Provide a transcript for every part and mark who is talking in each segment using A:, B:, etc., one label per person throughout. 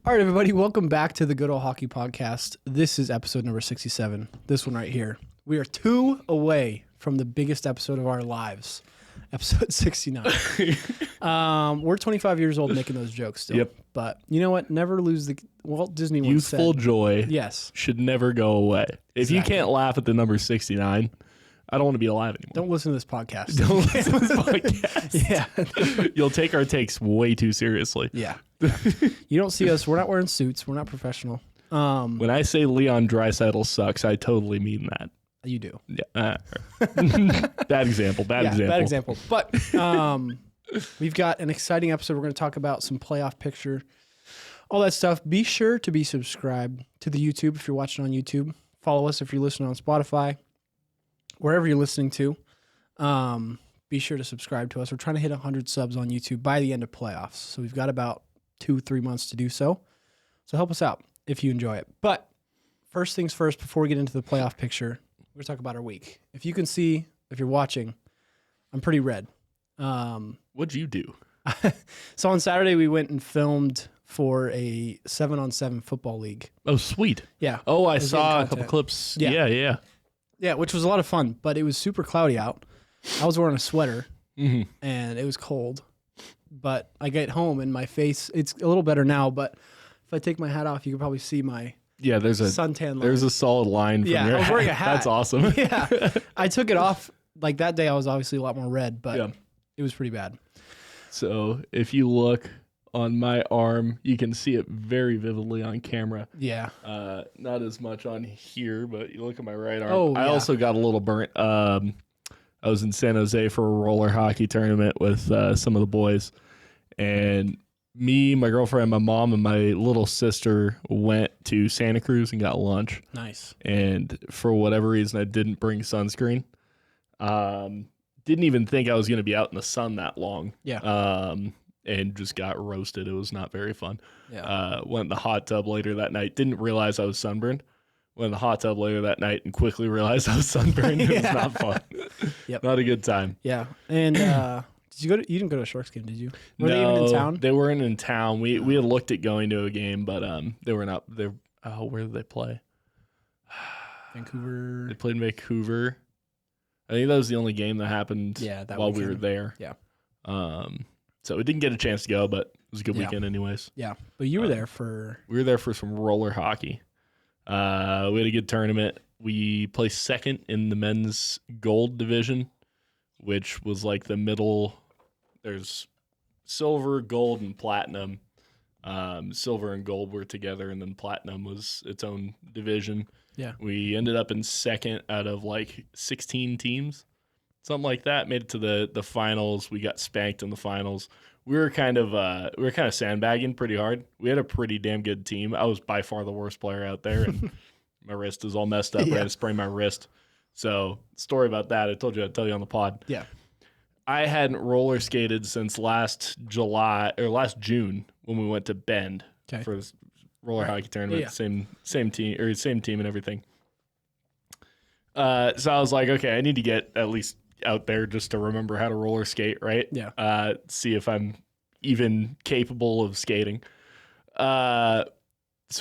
A: All right, everybody, welcome back to the Good Old Hockey Podcast. This is episode number 67. This one right here. We are 2 away from the biggest episode of our lives, episode 69. We're 25 years old making those jokes still.
B: Yep.
A: But you know what? Never lose the Walt Disney once
B: Youthful
A: said,
B: joy
A: yes,
B: should never go away. If you can't laugh at the number 69, I don't want to be alive anymore.
A: Don't listen to this podcast.
B: Don't listen to this podcast.
A: Yeah.
B: You'll take our takes way too seriously.
A: Yeah. You don't see us. We're not wearing suits. We're not professional.
B: When I say Leon Draisaitl sucks, I totally mean that.
A: You do.
B: Yeah. Bad example. Bad example.
A: But we've got an exciting episode. We're going to talk about some playoff picture, all that stuff. Be sure to be subscribed to the YouTube if you're watching on YouTube. Follow us if you're listening on Spotify, wherever you're listening to. Be sure to subscribe to us. We're trying to hit 100 subs on YouTube by the end of playoffs. So we've got about 2-3 months to do so. So help us out if you enjoy it. But first things first, before we get into the playoff picture, we're going to talk about our week. If you can see, if you're watching, I'm pretty red.
B: What'd you do?
A: So on Saturday, we went and filmed for a 7-on-7 football league.
B: Oh, sweet.
A: Yeah.
B: Oh, I saw a couple clips. Yeah.
A: Yeah, which was a lot of fun, but it was super cloudy out. I was wearing a sweater, and it was cold. But I get home, and my face, it's a little better now, but if I take my hat off, you can probably see my
B: there's a
A: suntan line.
B: There's a solid line from your
A: I was wearing a hat.
B: That's awesome.
A: Yeah. I took it off. Like that day, I was obviously a lot more red, but it was pretty bad.
B: So if you look on my arm, you can see it very vividly on camera.
A: Yeah.
B: Not as much on here, but you look at my right arm.
A: Oh,
B: I also got a little burnt. I was in San Jose for a roller hockey tournament with some of the boys, and me, my girlfriend, my mom, and my little sister went to Santa Cruz and got lunch.
A: Nice.
B: And for whatever reason, I didn't bring sunscreen. Didn't even think I was going to be out in the sun that long.
A: Yeah.
B: And just got roasted. It was not very fun.
A: Yeah.
B: Went in the hot tub later that night. Didn't realize I was sunburned. Went in the hot tub later that night and quickly realized I was sunburned. It was not fun.
A: Yep.
B: Not a good time.
A: Yeah. And did you go to? You didn't go to a Sharks game, did you? Were they
B: No,
A: even in town?
B: they weren't in town. We had looked at going to a game, but they were not. They where did they play?
A: Vancouver.
B: They played in Vancouver. I think that was the only game that happened while we were there.
A: Yeah.
B: So we didn't get a chance to go, but it was a good weekend anyways.
A: Yeah. But you were there for...
B: We were there for some roller hockey. We had a good tournament. We placed second in the men's gold division, which was like the middle. There's silver, gold, and platinum. Silver and gold were together, and then platinum was its own division.
A: Yeah.
B: We ended up in second out of like 16 teams, something like that. Made it to the finals. We got spanked in the finals. We were kind of sandbagging pretty hard. We had a pretty damn good team. I was by far the worst player out there, and my wrist is all messed up. I had to sprain my wrist. So, story about that. I told you I'd tell you on the pod.
A: Yeah.
B: I hadn't roller skated since last June when we went to Bend for this roller hockey tournament.
A: Yeah.
B: Same team and everything. So I was like, okay, I need to get at least out there just to remember how to roller skate, right?
A: Yeah.
B: See if I'm even capable of skating. So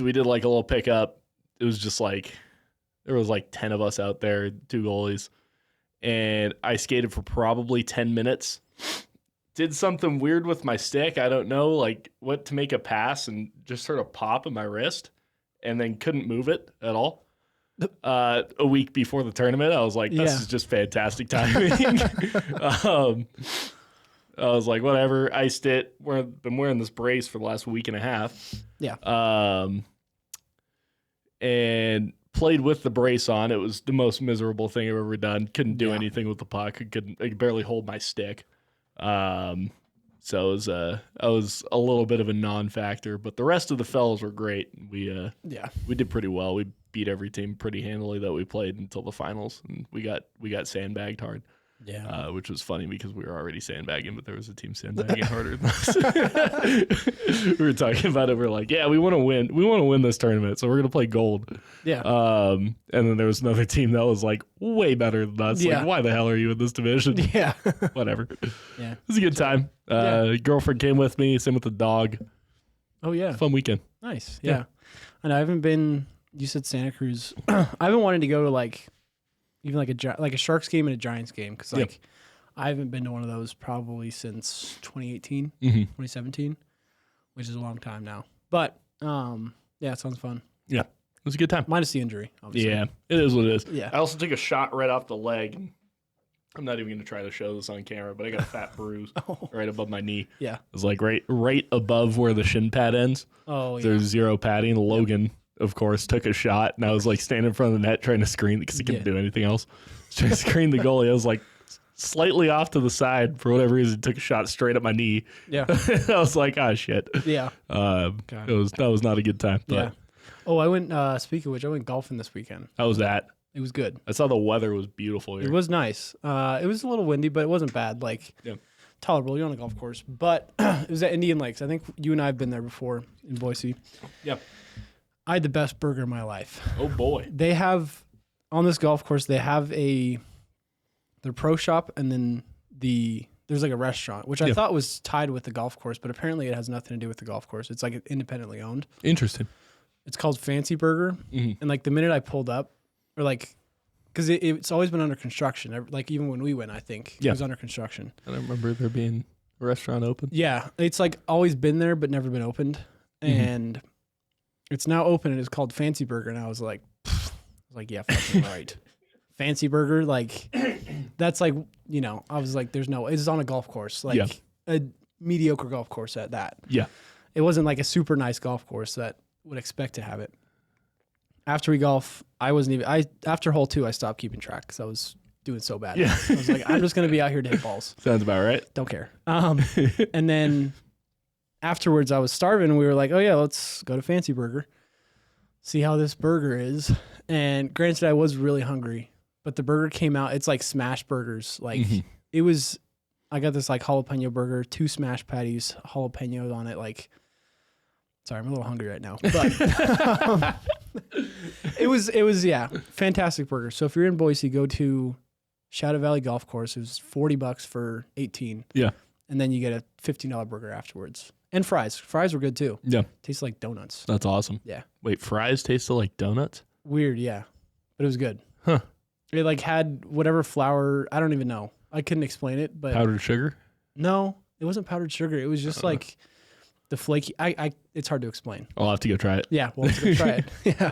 B: we did like a little pickup. It was just like, there was like 10 of us out there, 2 goalies. And I skated for probably 10 minutes. Did something weird with my stick. I don't know, like what to make a pass and just sort of pop in my wrist and then couldn't move it at all. A week before the tournament, I was like, this is just fantastic timing. I was like, whatever, iced it. Been wearing this brace for the last week and a half.
A: Yeah.
B: And played with the brace on. It was the most miserable thing I've ever done. Couldn't do anything with the puck. I could barely hold my stick. So it was I was a little bit of a non-factor, but the rest of the fellas were great. We did pretty well. We beat every team pretty handily that we played until the finals, and we got sandbagged hard.
A: Yeah.
B: Which was funny because we were already sandbagging, but there was a team sandbagging harder than us. We were talking about it. We're like, yeah, we want to win. We want to win this tournament, so we're gonna play gold.
A: Yeah.
B: And then there was another team that was like way better than us.
A: Yeah.
B: Like, why the hell are you in this division?
A: Yeah.
B: Whatever.
A: Yeah.
B: It was a good time. Girlfriend came with me. Same with the dog.
A: Oh yeah,
B: Fun weekend.
A: nice. Yeah, and I haven't been. You said Santa Cruz. I haven't wanted to go to like even like a Sharks game and a Giants game because like I haven't been to one of those probably since 2018, 2017, which is a long time now. But yeah, it sounds fun.
B: Yeah, it was a good time.
A: Minus the injury, obviously.
B: Yeah, it is what it is.
A: Yeah.
B: I also took a shot right off the leg. I'm not even going to try to show this on camera, but I got a fat bruise right above my knee.
A: Yeah.
B: It was like right above where the shin pad ends.
A: Oh, yeah.
B: There's zero padding. Logan, of course, took a shot, and I was like standing in front of the net trying to screen because he couldn't do anything else. Trying to screen the goalie. I was like slightly off to the side for whatever reason. Took a shot straight at my knee.
A: Yeah.
B: I was like, oh shit.
A: Yeah.
B: That was not a good time. But
A: Yeah. Oh, I went. Speaking of which, I went golfing this weekend.
B: How was that?
A: It was good.
B: I saw the weather was beautiful here.
A: It was nice. It was a little windy, but it wasn't bad. Like tolerable. You're on a golf course, but it was at Indian Lakes. I think you and I have been there before in Boise.
B: Yeah.
A: I had the best burger of my life.
B: Oh boy.
A: They have on this golf course. They have their pro shop, and then there's like a restaurant, which I thought was tied with the golf course, but apparently it has nothing to do with the golf course. It's like independently owned.
B: Interesting.
A: It's called Fancy Burger, and like the minute I pulled up, or like, because it's always been under construction. Like even when we went, I think it was under construction.
B: I don't remember there being a restaurant open.
A: Yeah, it's like always been there, but never been opened, and it's now open, and it's called Fancy Burger, and I was like, yeah, fucking right. Fancy Burger, like that's like, I was like, there's no, it's on a golf course, like a mediocre golf course at that.
B: Yeah.
A: It wasn't like a super nice golf course that would expect to have it. After we golf, after hole 2, I stopped keeping track because I was doing so bad.
B: Yeah.
A: I was like, I'm just going to be out here to hit balls.
B: Sounds about right.
A: Don't care. And then afterwards I was starving and we were like, oh yeah, let's go to Fancy Burger, see how this burger is. And granted, I was really hungry, but the burger came out. It's like smash burgers. Like it was, I got this like jalapeno burger, 2 smash patties, jalapenos on it. Like, sorry, I'm a little hungry right now, but it was fantastic burger. So if you're in Boise, go to Shadow Valley Golf Course. It was $40 for 18.
B: Yeah.
A: And then you get a $15 burger afterwards. And fries. Fries were good too.
B: Yeah.
A: Tastes like donuts.
B: That's awesome.
A: Yeah.
B: Wait, fries tasted like donuts?
A: Weird, yeah. But it was good.
B: Huh.
A: It like had whatever flour, I don't even know. I couldn't explain it, but
B: Powdered sugar?
A: no, it wasn't powdered sugar. It was just like the flaky. It's hard to explain.
B: I'll have to go try it.
A: Yeah, we'll have to go try it. Yeah.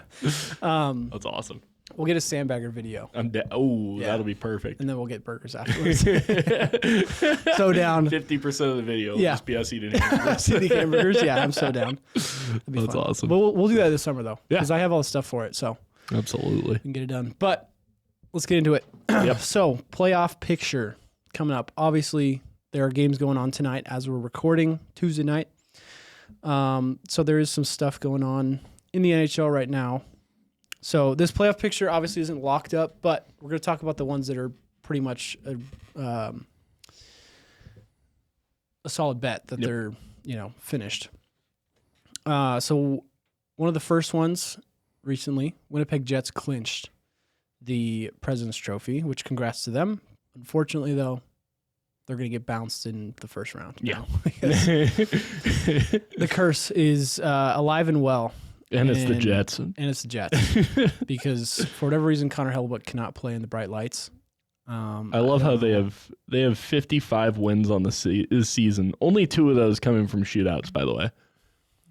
B: That's awesome.
A: We'll get a sandbagger video.
B: That'll be perfect.
A: And then we'll get burgers afterwards. So down.
B: 50% of the video will just be us eating hamburgers.
A: Eating hamburgers. Yeah, I'm so down. That's fun.
B: Awesome.
A: But we'll do that this summer though, because I have all the stuff for it. So
B: absolutely,
A: we can get it done. But let's get into it.
B: Yep.
A: So playoff picture coming up. Obviously, there are games going on tonight as we're recording Tuesday night. So there is some stuff going on in the NHL right now. So this playoff picture obviously isn't locked up, but we're going to talk about the ones that are pretty much a solid bet that they're, finished. So one of the first ones recently, Winnipeg Jets clinched the President's Trophy, which congrats to them. Unfortunately, though, they're going to get bounced in the first round.
B: Yeah.
A: The curse is alive and well.
B: And it's the Jets.
A: And it's the Jets. Because for whatever reason, Connor Hellebuyck cannot play in the bright lights.
B: I love how they have 55 wins on the season. Only 2 of those coming from shootouts, by the way.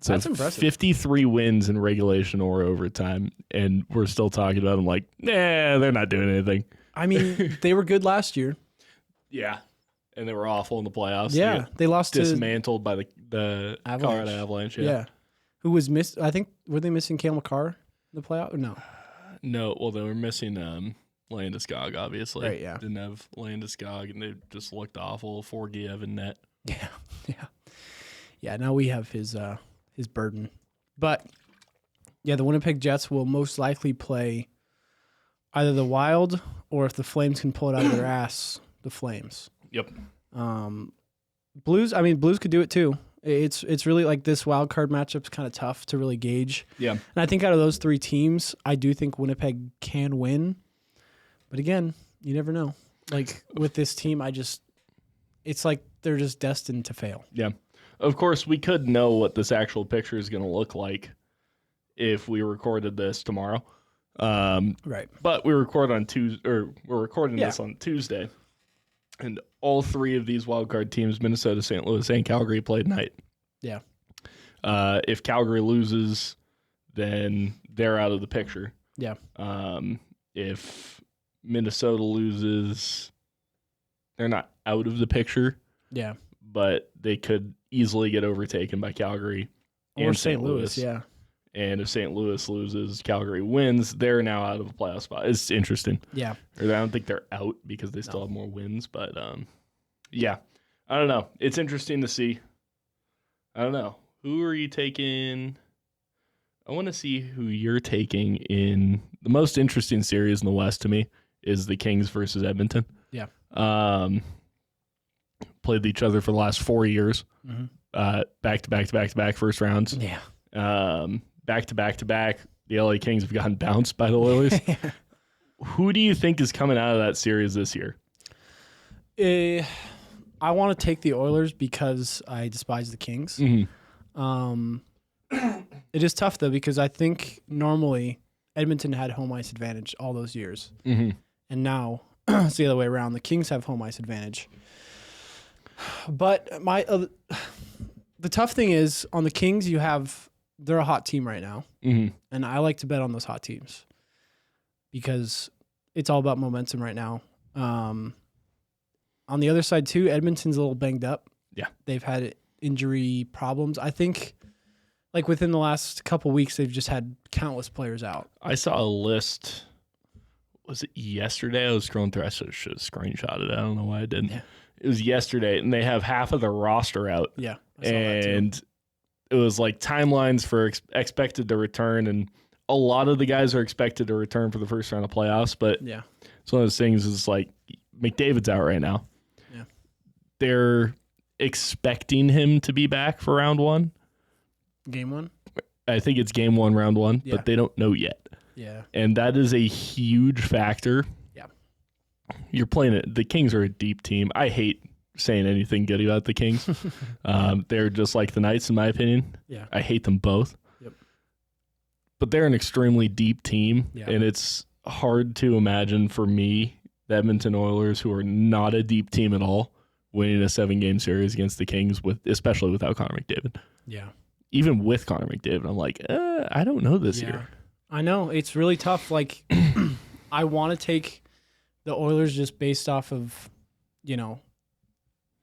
B: So
A: that's impressive.
B: 53 wins in regulation or overtime, and we're still talking about them like, nah, they're not doing anything.
A: I mean, they were good last year.
B: Yeah. And they were awful in the playoffs.
A: Yeah. They lost
B: dismantled by the
A: Avalanche.
B: Colorado Avalanche.
A: Yeah. Who was missed? I think, were they missing Cale Makar in the playoff? Or no?
B: No. Well, they were missing Landeskog, obviously.
A: Right, yeah.
B: Didn't have Landeskog, and they just looked awful. Forgiev and net.
A: Yeah. Yeah. Yeah, now we have his burden. But, yeah, the Winnipeg Jets will most likely play either the Wild or if the Flames can pull it out of their ass, the Flames.
B: Yep.
A: Blues could do it too. It's really like this wild card matchup's kind of tough to really gauge.
B: Yeah.
A: And I think out of those 3 teams, I do think Winnipeg can win. But again, you never know. Like with this team, it's like they're just destined to fail.
B: Yeah. Of course, we could know what this actual picture is going to look like if we recorded this tomorrow.
A: Right.
B: But we record on Tuesday, or we're recording
A: Yeah.
B: this on Tuesday, and all three of these wildcard teams, Minnesota, St. Louis, and Calgary, played tonight.
A: Yeah.
B: If Calgary loses, then they're out of the picture.
A: Yeah.
B: If Minnesota loses, they're not out of the picture,
A: Yeah.
B: but they could easily get overtaken by Calgary
A: Or
B: and
A: St. Louis. Yeah.
B: And if St. Louis loses, Calgary wins, they're now out of a playoff spot. It's interesting.
A: Yeah.
B: Or I don't think they're out because they still have more wins, but yeah. I don't know. It's interesting to see. I don't know. Who are you taking? I want to see who you're taking in the most interesting series in the West to me is the Kings versus Edmonton.
A: Yeah.
B: Played each other for the last 4 years.
A: Mm-hmm.
B: Back to back to back to back first rounds.
A: Yeah.
B: Back to back to back. The LA Kings have gotten bounced by the Oilers. Who do you think is coming out of that series this year?
A: I want to take the Oilers because I despise the Kings.
B: Mm-hmm.
A: It is tough though because I think normally Edmonton had home ice advantage all those years,
B: Mm-hmm.
A: and now it's the other way around. The Kings have home ice advantage. But the tough thing is on the Kings, they're a hot team right now,
B: Mm-hmm.
A: and I like to bet on those hot teams because it's all about momentum right now. On the other side too, Edmonton's a little banged up.
B: Yeah,
A: they've had injury problems. I think, like within the last couple weeks, they've just had countless players out.
B: I saw a list. Was it yesterday? I was scrolling through. I should have screenshotted it. I don't know why I didn't.
A: Yeah.
B: It was yesterday, and they have half of their roster out.
A: Yeah, I saw that too.
B: And it was like timelines for expected to return, and a lot of the guys are expected to return for the first round of playoffs. But
A: Yeah,
B: it's one of those things. Is like McDavid's out right now.
A: Yeah.
B: They're expecting him to be back for round one.
A: game one.
B: I think it's game one, round one,
A: Yeah.
B: but they don't know yet.
A: Yeah,
B: And that is a huge factor.
A: Yeah.
B: You're playing it. The Kings are a deep team. I hate saying anything good about the Kings. They're just like the Knights, in my opinion.
A: Yeah.
B: I hate them both.
A: Yep.
B: But they're an extremely deep team,
A: Yeah.
B: and it's hard to imagine for me, the Edmonton Oilers, who are not a deep team at all, winning a 7-game series against the Kings, especially without Connor McDavid.
A: Yeah.
B: Even with Connor McDavid, I'm like, I don't know this year.
A: I know it's really tough. Like, I want to take the Oilers just based off of,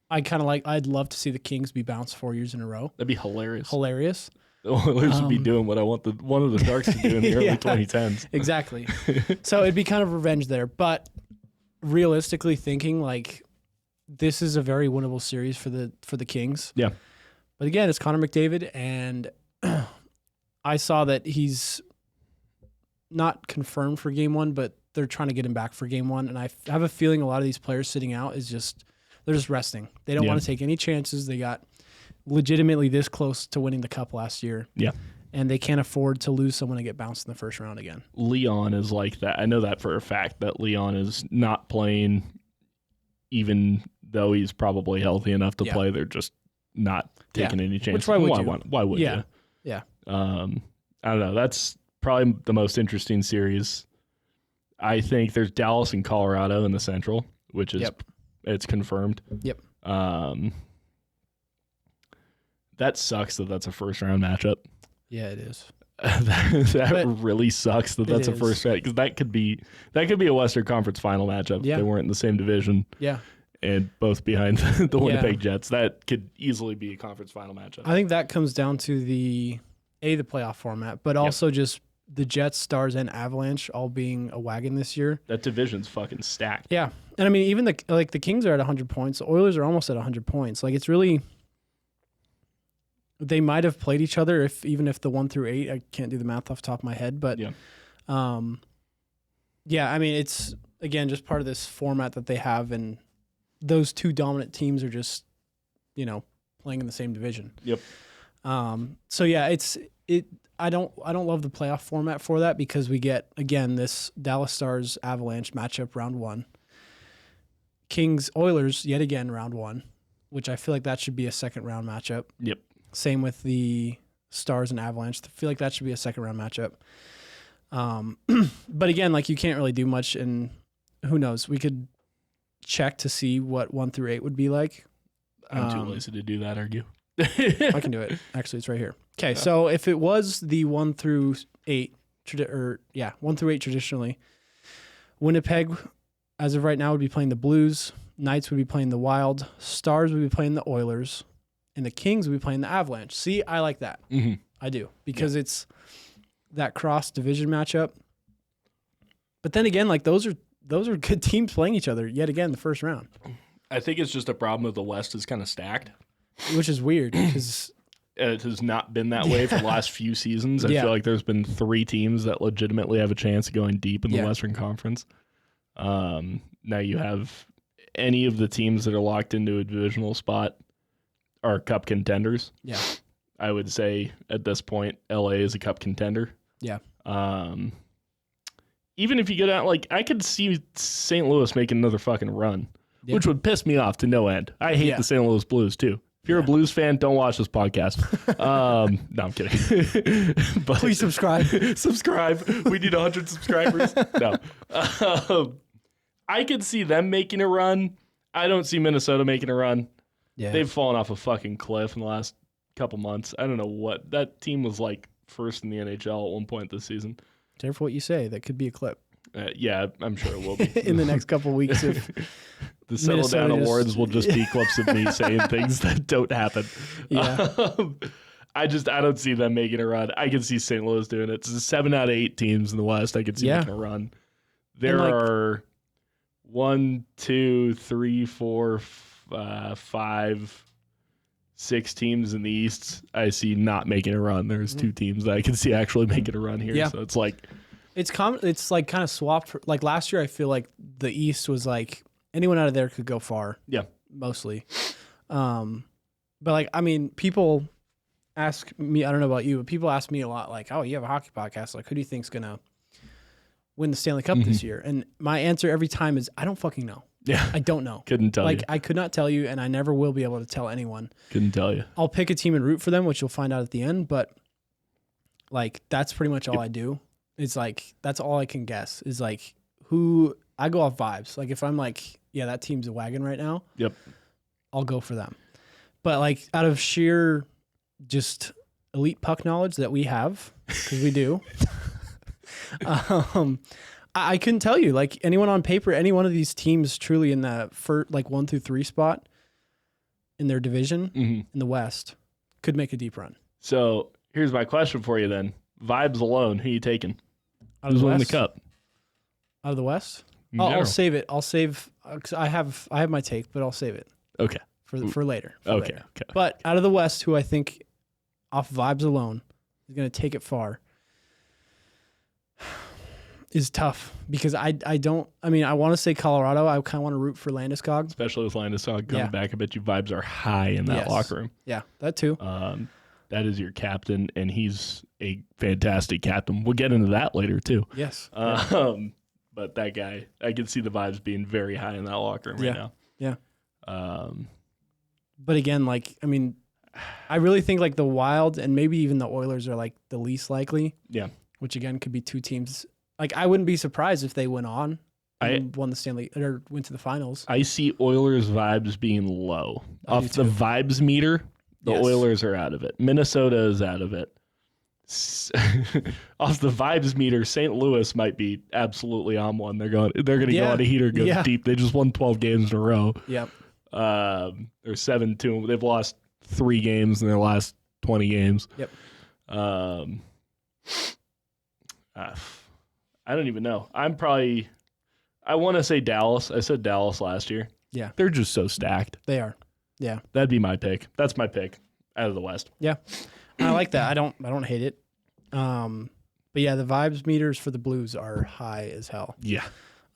A: I'd love to see the Kings be bounced 4 years in a row.
B: That'd be hilarious.
A: Hilarious.
B: The Oilers would be doing what I want one of the Sharks to do in the early
A: Yeah.
B: 2010s.
A: Exactly. So it'd be kind of revenge there. But realistically thinking, like, this is a very winnable series for the Kings.
B: Yeah.
A: But again, it's Connor McDavid, and I saw that he's not confirmed for game one, but they're trying to get him back for game one. And I have a feeling a lot of these players sitting out they're just resting. They don't want to take any chances. They got legitimately this close to winning the cup last year.
B: Yeah.
A: And they can't afford to lose someone and get bounced in the first round again.
B: Leon is like that. I know that for a fact, that Leon is not playing, even though he's probably healthy enough to play. They're just not taking any chances.
A: Which why would you?
B: Why would you?
A: Yeah.
B: I don't know. That's probably the most interesting series. I think there's Dallas and Colorado in the Central, which is it's confirmed.
A: Yep.
B: That sucks that that's a first round matchup.
A: Yeah, it is.
B: that really sucks that that's a
A: is.
B: first round, because that could be a Western Conference final matchup.
A: Yeah.
B: If they weren't in the same division.
A: Yeah.
B: And both behind the Winnipeg Jets. That could easily be a conference final matchup.
A: I think that comes down to the playoff format, but also just the Jets, Stars, and Avalanche all being a wagon this year.
B: That division's fucking stacked.
A: Yeah. And I mean, even the Kings are at 100 points. The Oilers are almost at 100 points. Like, it's really, they might have played each other even if the 1 through 8, I can't do the math off the top of my head, but I mean, it's again, just part of this format that they have, and those two dominant teams are just, playing in the same division.
B: Yep.
A: So yeah, I don't love the playoff format for that, because we get, again, this Dallas Stars Avalanche matchup round 1. Kings Oilers yet again round 1. which I feel like that should be a second round matchup.
B: Yep.
A: Same with the Stars and Avalanche. I feel like that should be a second round matchup. But again, like you can't really do much, and who knows? We could check to see what 1 through 8 would be like.
B: I'm too lazy to do that, argue.
A: I can do it. Actually, it's right here. Okay, so if it was the 1 through 8, 1 through 8 traditionally, Winnipeg, as of right now, would be playing the Blues. Knights would be playing the Wild. Stars would be playing the Oilers. And the Kings would be playing the Avalanche. See, I like that.
B: Mm-hmm.
A: I do. Because it's that cross-division matchup. But then again, like those are good teams playing each other yet again the first round.
B: I think it's just a problem that the West is kind of stacked.
A: Which is weird because
B: it has not been that way for the last few seasons. I feel like there's been 3 teams that legitimately have a chance of going deep in the Western Conference. Now you have any of the teams that are locked into a divisional spot are cup contenders.
A: Yeah.
B: I would say at this point, LA is a cup contender.
A: Yeah.
B: Even if you go down, like I could see St. Louis making another fucking run, which would piss me off to no end. I hate the St. Louis Blues too. If you're a Blues fan, don't watch this podcast. No, I'm kidding. But
A: please subscribe.
B: Subscribe. We need 100 subscribers. No. I could see them making a run. I don't see Minnesota making a run.
A: Yeah.
B: They've fallen off a fucking cliff in the last couple months. I don't know what. That team was like first in the NHL at one point this season.
A: Careful what you say. That could be a clip.
B: Yeah, I'm sure it will be.
A: In the next couple of weeks. If
B: the Settle Down Awards will just be clips of me saying things that don't happen.
A: Yeah.
B: I don't see them making a run. I can see St. Louis doing it. It's 7 out of 8 teams in the West I can see making a run. There are 1, 2, 3, 4, 5, 6 teams in the East I see not making a run. There's 2 teams that I can see actually making a run here.
A: Yeah.
B: So it's like
A: it's like kind of swapped. Like last year, I feel like the East was like anyone out of there could go far.
B: Yeah,
A: mostly. But like I mean, people ask me. I don't know about you, but people ask me a lot. Like, oh, you have a hockey podcast. Like, who do you think's gonna win the Stanley Cup this year? And my answer every time is, I don't fucking know.
B: Yeah,
A: I don't know.
B: Couldn't tell you.
A: Like, I could not tell you, and I never will be able to tell anyone.
B: Couldn't tell you.
A: I'll pick a team and root for them, which you'll find out at the end. But like, that's pretty much all I do. It's like that's all I can guess. Is like who I go off vibes. Like if I'm like, yeah, that team's a wagon right now.
B: Yep. I'll
A: go for them. But like out of sheer just elite puck knowledge that we have, because we do, I couldn't tell you. Like anyone on paper, any one of these teams truly in the like 1 through 3 spot in their division in the West could make a deep run.
B: So here's my question for you then. Vibes alone, who you taking?
A: Who's
B: winning the cup?
A: Out of the West? I'll save it. I'll save. Cause I have my take, but I'll save it.
B: Okay.
A: For later.
B: Okay.
A: But out of the West, who I think off vibes alone is going to take it far is tough because I want to say Colorado. I kind of want to root for Landeskog.
B: Especially with Landeskog coming back. I bet you vibes are high in that locker room.
A: Yeah, that too.
B: That is your captain, and he's a fantastic captain. We'll get into that later, too.
A: Yes.
B: But that guy, I can see the vibes being very high in that locker room right now.
A: Yeah. But again, like, I mean, I really think like the Wild and maybe even the Oilers are like the least likely.
B: Yeah.
A: Which again could be 2 teams. Like, I wouldn't be surprised if they went on and won the Stanley or went to the finals.
B: I see Oilers vibes being low. Off the vibes meter, the Oilers are out of it. Minnesota is out of it. Off the vibes meter, St. Louis might be absolutely on one. They're going to go on a heater, go deep. They just won 12 games in a row.
A: Yep.
B: They're 7-2. They've lost 3 games in their last 20 games.
A: Yep.
B: I don't even know. I want to say Dallas. I said Dallas last year.
A: Yeah.
B: They're just so stacked.
A: They are. Yeah.
B: That'd be my pick. That's my pick out of the West.
A: Yeah. I like that. I don't hate it. But yeah, the vibes meters for the Blues are high as hell.
B: Yeah.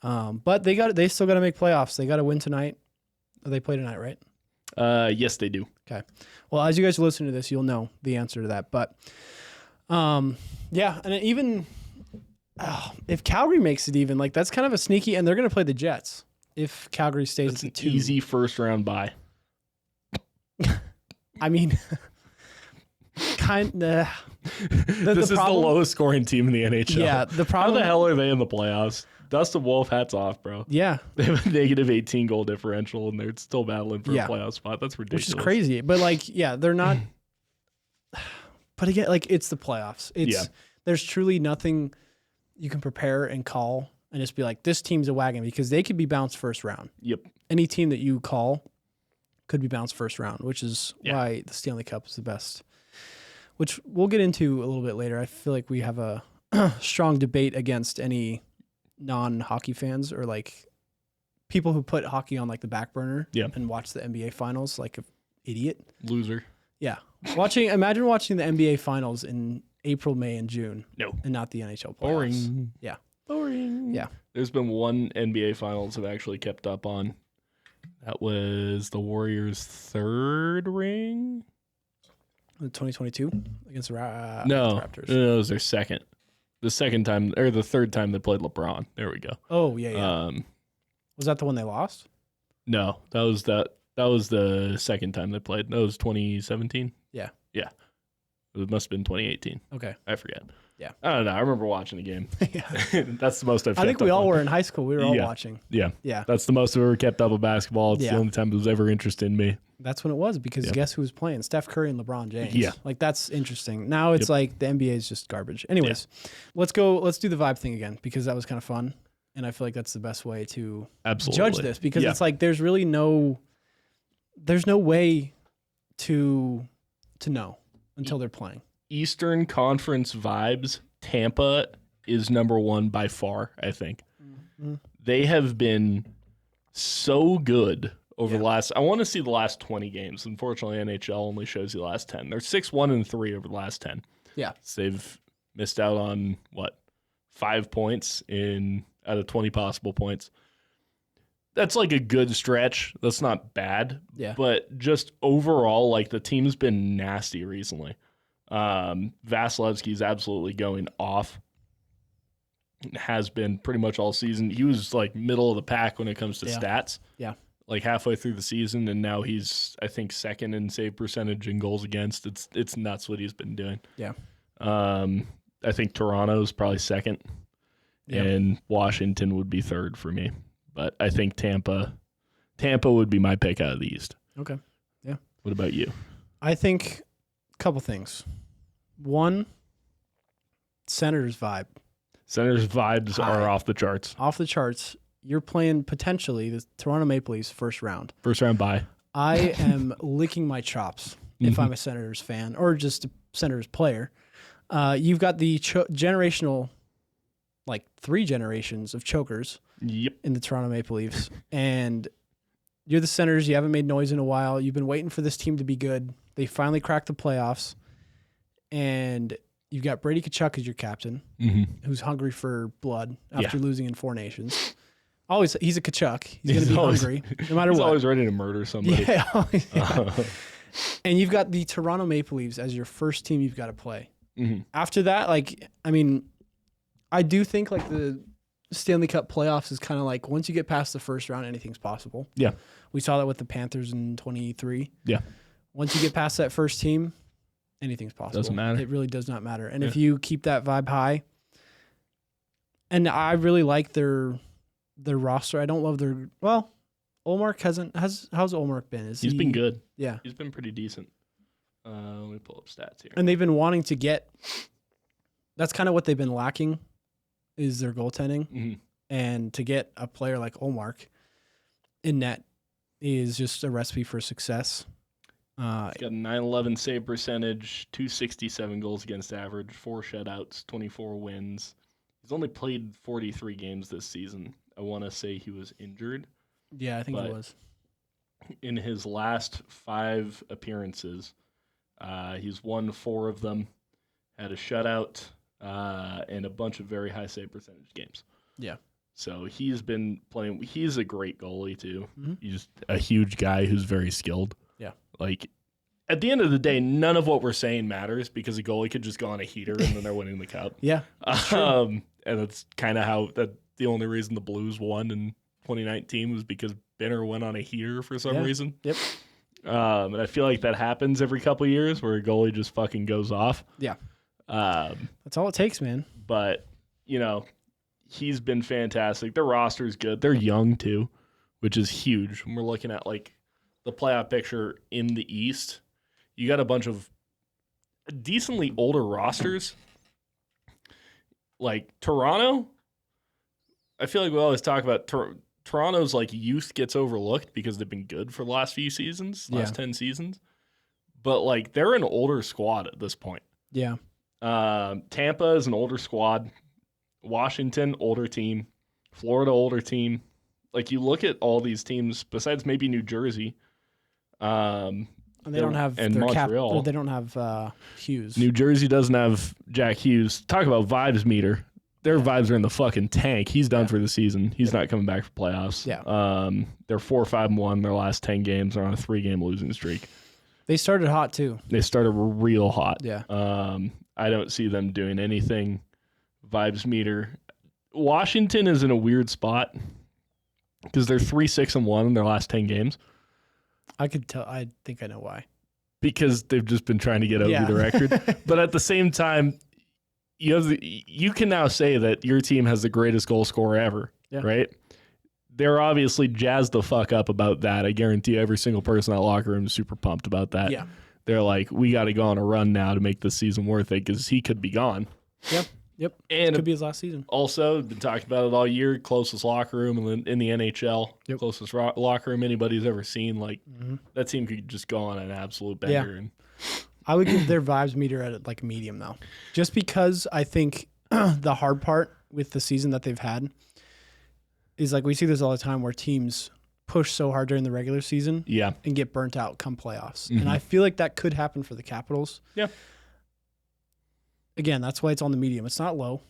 A: But they still got to make playoffs. They got to win tonight. They play tonight, right?
B: Yes, they do.
A: Okay. Well, as you guys listen to this, you'll know the answer to that. But yeah, and even if Calgary makes it even, like that's kind of a sneaky, and they're going to play the Jets if Calgary stays
B: That's
A: at
B: an
A: 2.
B: easy first round bye.
A: I mean, kind of.
B: This is the lowest scoring team in the NHL.
A: Yeah, the
B: How
A: problem.
B: the hell are they in the playoffs? Dustin Wolf, hats off, bro.
A: Yeah,
B: They have a negative 18 goal differential, and they're still battling for
A: Yeah.
B: a playoff spot. That's ridiculous.
A: which is crazy. But like, yeah, they're not. But again, like it's the playoffs. There's truly nothing you can prepare and call and just be like, this team's a wagon, because they could be bounced first round.
B: Yep.
A: Any team that you call could be bounced first round, which is
B: Yeah.
A: why the Stanley Cup is the best, which we'll get into a little bit later. I feel like we have a strong debate against any non-hockey fans or like people who put hockey on like the back burner and watch the NBA finals like an idiot.
B: Loser.
A: Yeah. Imagine watching the NBA finals in April, May, and June.
B: No.
A: And not the NHL playoffs.
B: Boring.
A: Yeah.
B: Boring.
A: Yeah.
B: There's been one NBA finals I've actually kept up on. That was the Warriors' third ring.
A: 2022 against the
B: No,
A: Raptors.
B: no, it was their second. The second time, or the third time they played LeBron. There we go.
A: Oh, yeah. Was that the one they lost?
B: No, that was the second time they played. That was 2017.
A: Yeah.
B: Yeah. It must have been 2018.
A: Okay.
B: I forget.
A: Yeah.
B: I don't know. I remember watching the game.
A: Yeah.
B: That's the most I've kept
A: I think we
B: up
A: all
B: on.
A: were in high school. We were all
B: Yeah.
A: watching.
B: Yeah.
A: Yeah.
B: That's the most I've ever kept up with basketball. It's
A: Yeah.
B: the only time it was ever interested in me.
A: That's when it was, because
B: Yeah.
A: guess who was playing? Steph Curry and LeBron James.
B: Yeah.
A: Like, that's interesting. Now it's
B: Yep.
A: like the NBA is just garbage. Anyways, let's do the vibe thing again, because that was kind of fun. And I feel like that's the best way to
B: Absolutely.
A: judge this, because it's like there's no way to know until they're playing.
B: Eastern Conference vibes, Tampa is number one by far, I think.
A: Mm-hmm.
B: They have been so good over the last, I want to see the last 20 games. Unfortunately, NHL only shows you the last 10. They're 6-1-3 over the last 10.
A: Yeah.
B: So they've missed out on, 5 points out of 20 possible points. That's like a good stretch. That's not bad.
A: Yeah.
B: But just overall, like the team's been nasty recently. Vasilevsky's absolutely going off. Has been pretty much all season. He was like middle of the pack when it comes to stats.
A: Yeah.
B: Like halfway through the season, and now he's, I think, second in save percentage and goals against. It's nuts what he's been doing.
A: Yeah.
B: I think Toronto's probably second, and Washington would be third for me. But I think Tampa would be my pick out of the East.
A: Okay. Yeah.
B: What about you?
A: I think a couple things. One, Senators vibe.
B: Senators vibes
A: High.
B: are off the charts.
A: Off the charts. You're playing potentially the Toronto Maple Leafs first round.
B: First round bye.
A: I am licking my chops if I'm a Senators fan or just a Senators player. You've got the generational, like 3 generations of chokers
B: Yep.
A: in the Toronto Maple Leafs. And you're the Senators. You haven't made noise in a while. You've been waiting for this team to be good. They finally cracked the playoffs. And you've got Brady Tkachuk as your captain, who's hungry for blood after losing in 4 nations. Always, he's a Tkachuk. He's going to be hungry no matter
B: He's
A: what.
B: always ready to murder somebody.
A: Yeah. And you've got the Toronto Maple Leafs as your first team you've got to play. After that, I do think like the Stanley Cup playoffs is kind of like once you get past the first round, anything's possible.
B: Yeah.
A: We saw that with the Panthers in 23.
B: Yeah.
A: Once you get past that first team, anything's possible.
B: Doesn't matter.
A: It really does not matter. And if you keep that vibe high, and I really like their roster. I don't love Ullmark how's Ullmark been?
B: He's been good.
A: Yeah.
B: He's been pretty decent. Let me pull up stats here.
A: And they've been wanting to get, that's kind of what they've been lacking is their goaltending. And to get a player like Ullmark in net is just a recipe for success.
B: He's got a 911 save percentage, 267 goals against average, 4 shutouts, 24 wins. He's only played 43 games this season. I want to say he was injured.
A: Yeah, I think he was.
B: In his last 5 appearances, he's won 4 of them, had a shutout, and a bunch of very high save percentage games.
A: Yeah.
B: So he's been playing. He's a great goalie, too. He's a huge guy who's very skilled.
A: Yeah.
B: Like, at the end of the day, none of what we're saying matters because a goalie could just go on a heater and then they're winning the cup.
A: Yeah.
B: And that's kind of the only reason the Blues won in 2019 was because Benner went on a heater for some reason.
A: Yep.
B: And I feel like that happens every couple of years where a goalie just fucking goes off.
A: Yeah.
B: Um,
A: That's all it takes, man.
B: but, he's been fantastic. Their roster's good. They're young, too, which is huge. When we're looking at, the playoff picture in the East, you got a bunch of decently older rosters. Like Toronto, I feel like we always talk about Toronto's youth gets overlooked because they've been good for the last few seasons, last 10 seasons. But they're an older squad at this point.
A: Yeah.
B: Tampa is an older squad. Washington, older team. Florida, older team. You look at all these teams besides maybe New Jersey.
A: And they don't have
B: and
A: their
B: Montreal.
A: they don't have Hughes.
B: New Jersey doesn't have Jack Hughes. Talk about vibes meter. Their vibes are in the fucking tank. He's done for the season. He's not coming back for playoffs.
A: Yeah.
B: They're 4-5-1 their last 10 games. They're on a 3-game losing streak.
A: They started hot too.
B: They started real hot.
A: Yeah.
B: I don't see them doing anything. Vibes meter. Washington is in a weird spot because they're 3-6-1 in their last 10 games.
A: I could tell. I think I know why.
B: Because they've just been trying to get over the record. But at the same time, you can now say that your team has the greatest goal scorer ever, right? They're obviously jazzed the fuck up about that. I guarantee every single person in that locker room is super pumped about that.
A: Yeah.
B: They're like, we got to go on a run now to make this season worth it because he could be gone.
A: Yep.
B: And
A: it could be his last season.
B: Also, been talking about it all year. Closest locker room in the NHL.
A: Yep.
B: Closest locker room anybody's ever seen. That team could just go on an absolute banger. And
A: I would give their vibes meter at a medium though, just because I think the hard part with the season that they've had is we see this all the time where teams push so hard during the regular season, and get burnt out come playoffs, and I feel like that could happen for the Capitals.
B: Yeah.
A: Again, that's why it's on the medium. It's not low.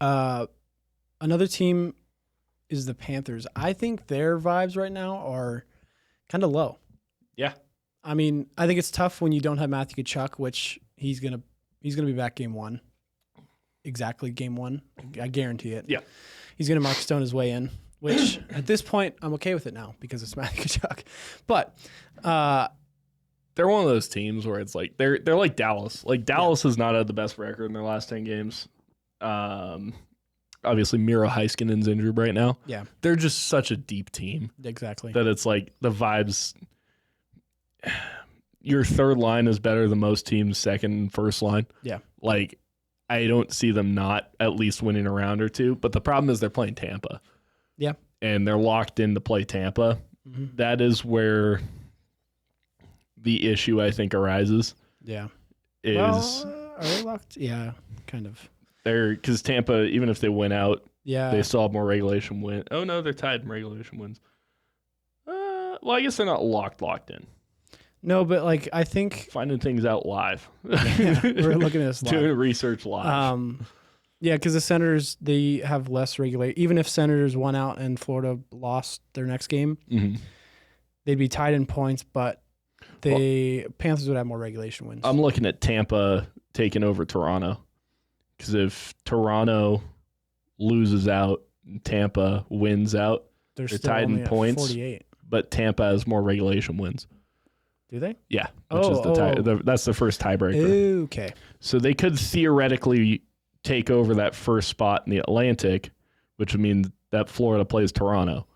A: Another team is the Panthers. I think their vibes right now are kind of low.
B: Yeah.
A: I mean, I think it's tough when you don't have Matthew Tkachuk, which he's gonna be back game 1. Exactly game 1. I guarantee it.
B: Yeah.
A: He's gonna Mark Stone his way in, which at this point I'm okay with it now because it's Matthew Tkachuk. But
B: they're one of those teams where it's they're like Dallas. Dallas has not had the best record in their last 10 games. Obviously Miro Heiskanen's injured right now.
A: Yeah.
B: They're just such a deep team.
A: Exactly.
B: That it's the vibes. Your third line is better than most teams' second and first line.
A: Yeah.
B: I don't see them not at least winning a round or two. But the problem is they're playing Tampa.
A: Yeah.
B: And they're locked in to play Tampa.
A: Mm-hmm.
B: That is where the issue, I think, arises.
A: Yeah.
B: Is
A: are they locked? Yeah, kind of.
B: Because Tampa, even if they win out, they still have more regulation win. Oh, no, they're tied in regulation wins. Well, I guess they're not locked in.
A: No, but I think
B: finding things out live.
A: We're looking at this live.
B: Doing research live.
A: Yeah, because the Senators, they have less regulation. Even if Senators won out and Florida lost their next game, they'd be tied in points, but Panthers would have more regulation wins.
B: I'm looking at Tampa taking over Toronto. Because if Toronto loses out, Tampa wins out, they're tied in points.
A: 48.
B: But Tampa has more regulation wins.
A: Do they?
B: Yeah, which is that's the first tiebreaker.
A: Okay.
B: So they could theoretically take over that first spot in the Atlantic, which would mean that Florida plays Toronto,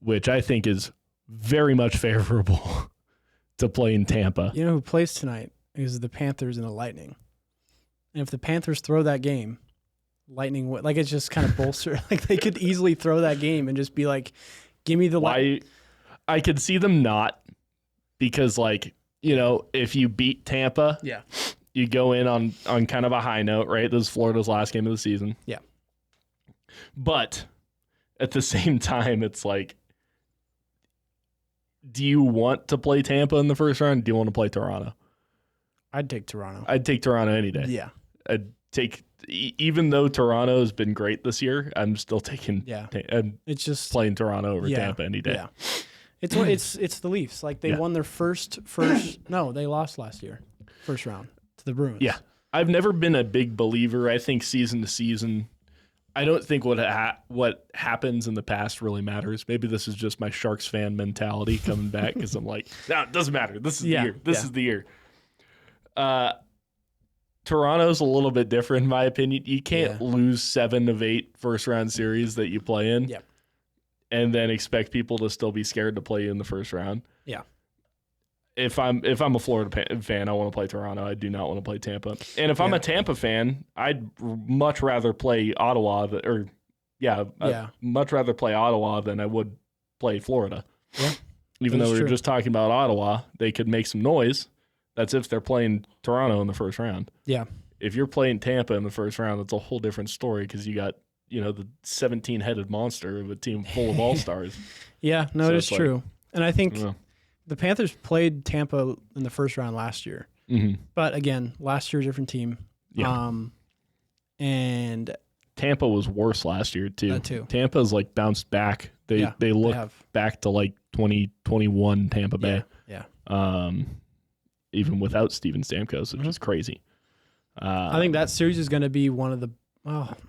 B: which I think is very much favorable to play in Tampa.
A: You know who plays tonight is the Panthers and the Lightning. And if the Panthers throw that game, Lightning would it's just kind of bolster. They could easily throw that game and just be give me the
B: Lightning. I could see them not. Because, if you beat Tampa, you go in on kind of a high note, right? This is Florida's last game of the season.
A: Yeah.
B: But at the same time, it's do you want to play Tampa in the first round? Do you want to play Toronto?
A: I'd take Toronto.
B: I'd take Toronto any day.
A: Yeah.
B: I'd take, even though Toronto has been great this year, I'm still taking,
A: it's just
B: playing Toronto over Tampa any day.
A: Yeah. It's the Leafs. They won their first. No, they lost last year, first round to the Bruins.
B: Yeah, I've never been a big believer. I think season to season, I don't think what happens in the past really matters. Maybe this is just my Sharks fan mentality coming back because I'm like, no, it doesn't matter. This is the year. This is the year. Toronto's a little bit different in my opinion. You can't lose 7 of 8 first-round series that you play in and then expect people to still be scared to play you in the first round. Yeah. If I'm a Florida fan, I want to play Toronto. I do not want to play Tampa. And if I'm a Tampa fan, I'd much rather play Ottawa I'd much rather play Ottawa than I would play Florida. Yeah. Even though we were just talking about Ottawa, they could make some noise. That's if they're playing Toronto in the first round. Yeah. If you're playing Tampa in the first round, that's a whole different story because you got, the 17-headed monster of a team full of all-stars. Yeah, no, it is true. And I think the Panthers played Tampa in the first round last year. Mm-hmm. But again, last year, a different team. Yeah. And Tampa was worse last year, too. That too. Tampa's bounced back. They look back to 2021 Tampa Bay. Yeah. Even without Steven Stamkos, which is crazy. I think that series is going to be one of the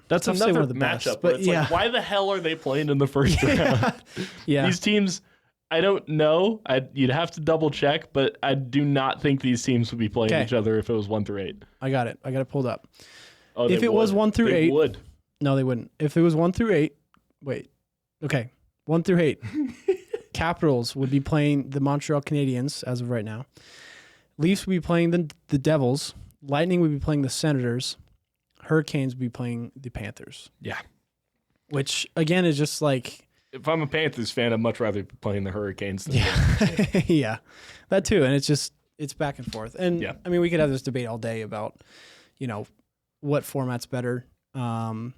B: that's another one of the matchup. Best, but it's why the hell are they playing in the first round? These teams, I don't know. You'd have to double check, but I do not think these teams would be playing each other if it was 1 through 8. I got it. I got it pulled up. Oh, if it was 1 through 8, would. No, they wouldn't. If it was 1 through 8, wait. Okay, 1 through 8. Capitals would be playing the Montreal Canadiens as of right now. Leafs would be playing the Devils. Lightning would be playing the Senators. Hurricanes would be playing the Panthers. Yeah. Which, again, is just if I'm a Panthers fan, I'd much rather be playing the Hurricanes than yeah, that too. And it's back and forth. And, I mean, we could have this debate all day about, what format's better. I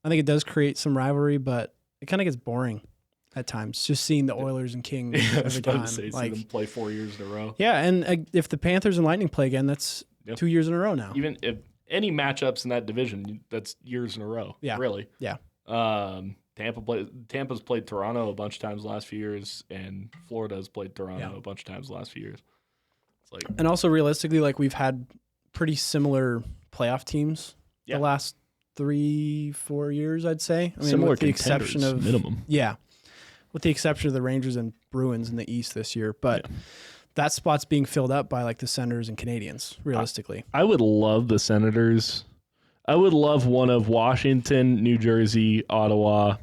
B: think it does create some rivalry, but it kind of gets boring at times, just seeing the Oilers and Kings every time. See them play 4 years in a row. Yeah, and if the Panthers and Lightning play again, that's 2 years in a row now. Even if any matchups in that division, that's years in a row. Yeah, really. Yeah. Tampa's played Toronto a bunch of times the last few years, and Florida's played Toronto a bunch of times the last few years. It's and also realistically, we've had pretty similar playoff teams the last 3-4 years, I'd say. I mean, similar with the exception of minimum. Yeah. With the exception of the Rangers and Bruins in the East this year. But that spot's being filled up by the Senators and Canadiens, realistically. I would love the Senators. I would love one of Washington, New Jersey, Ottawa.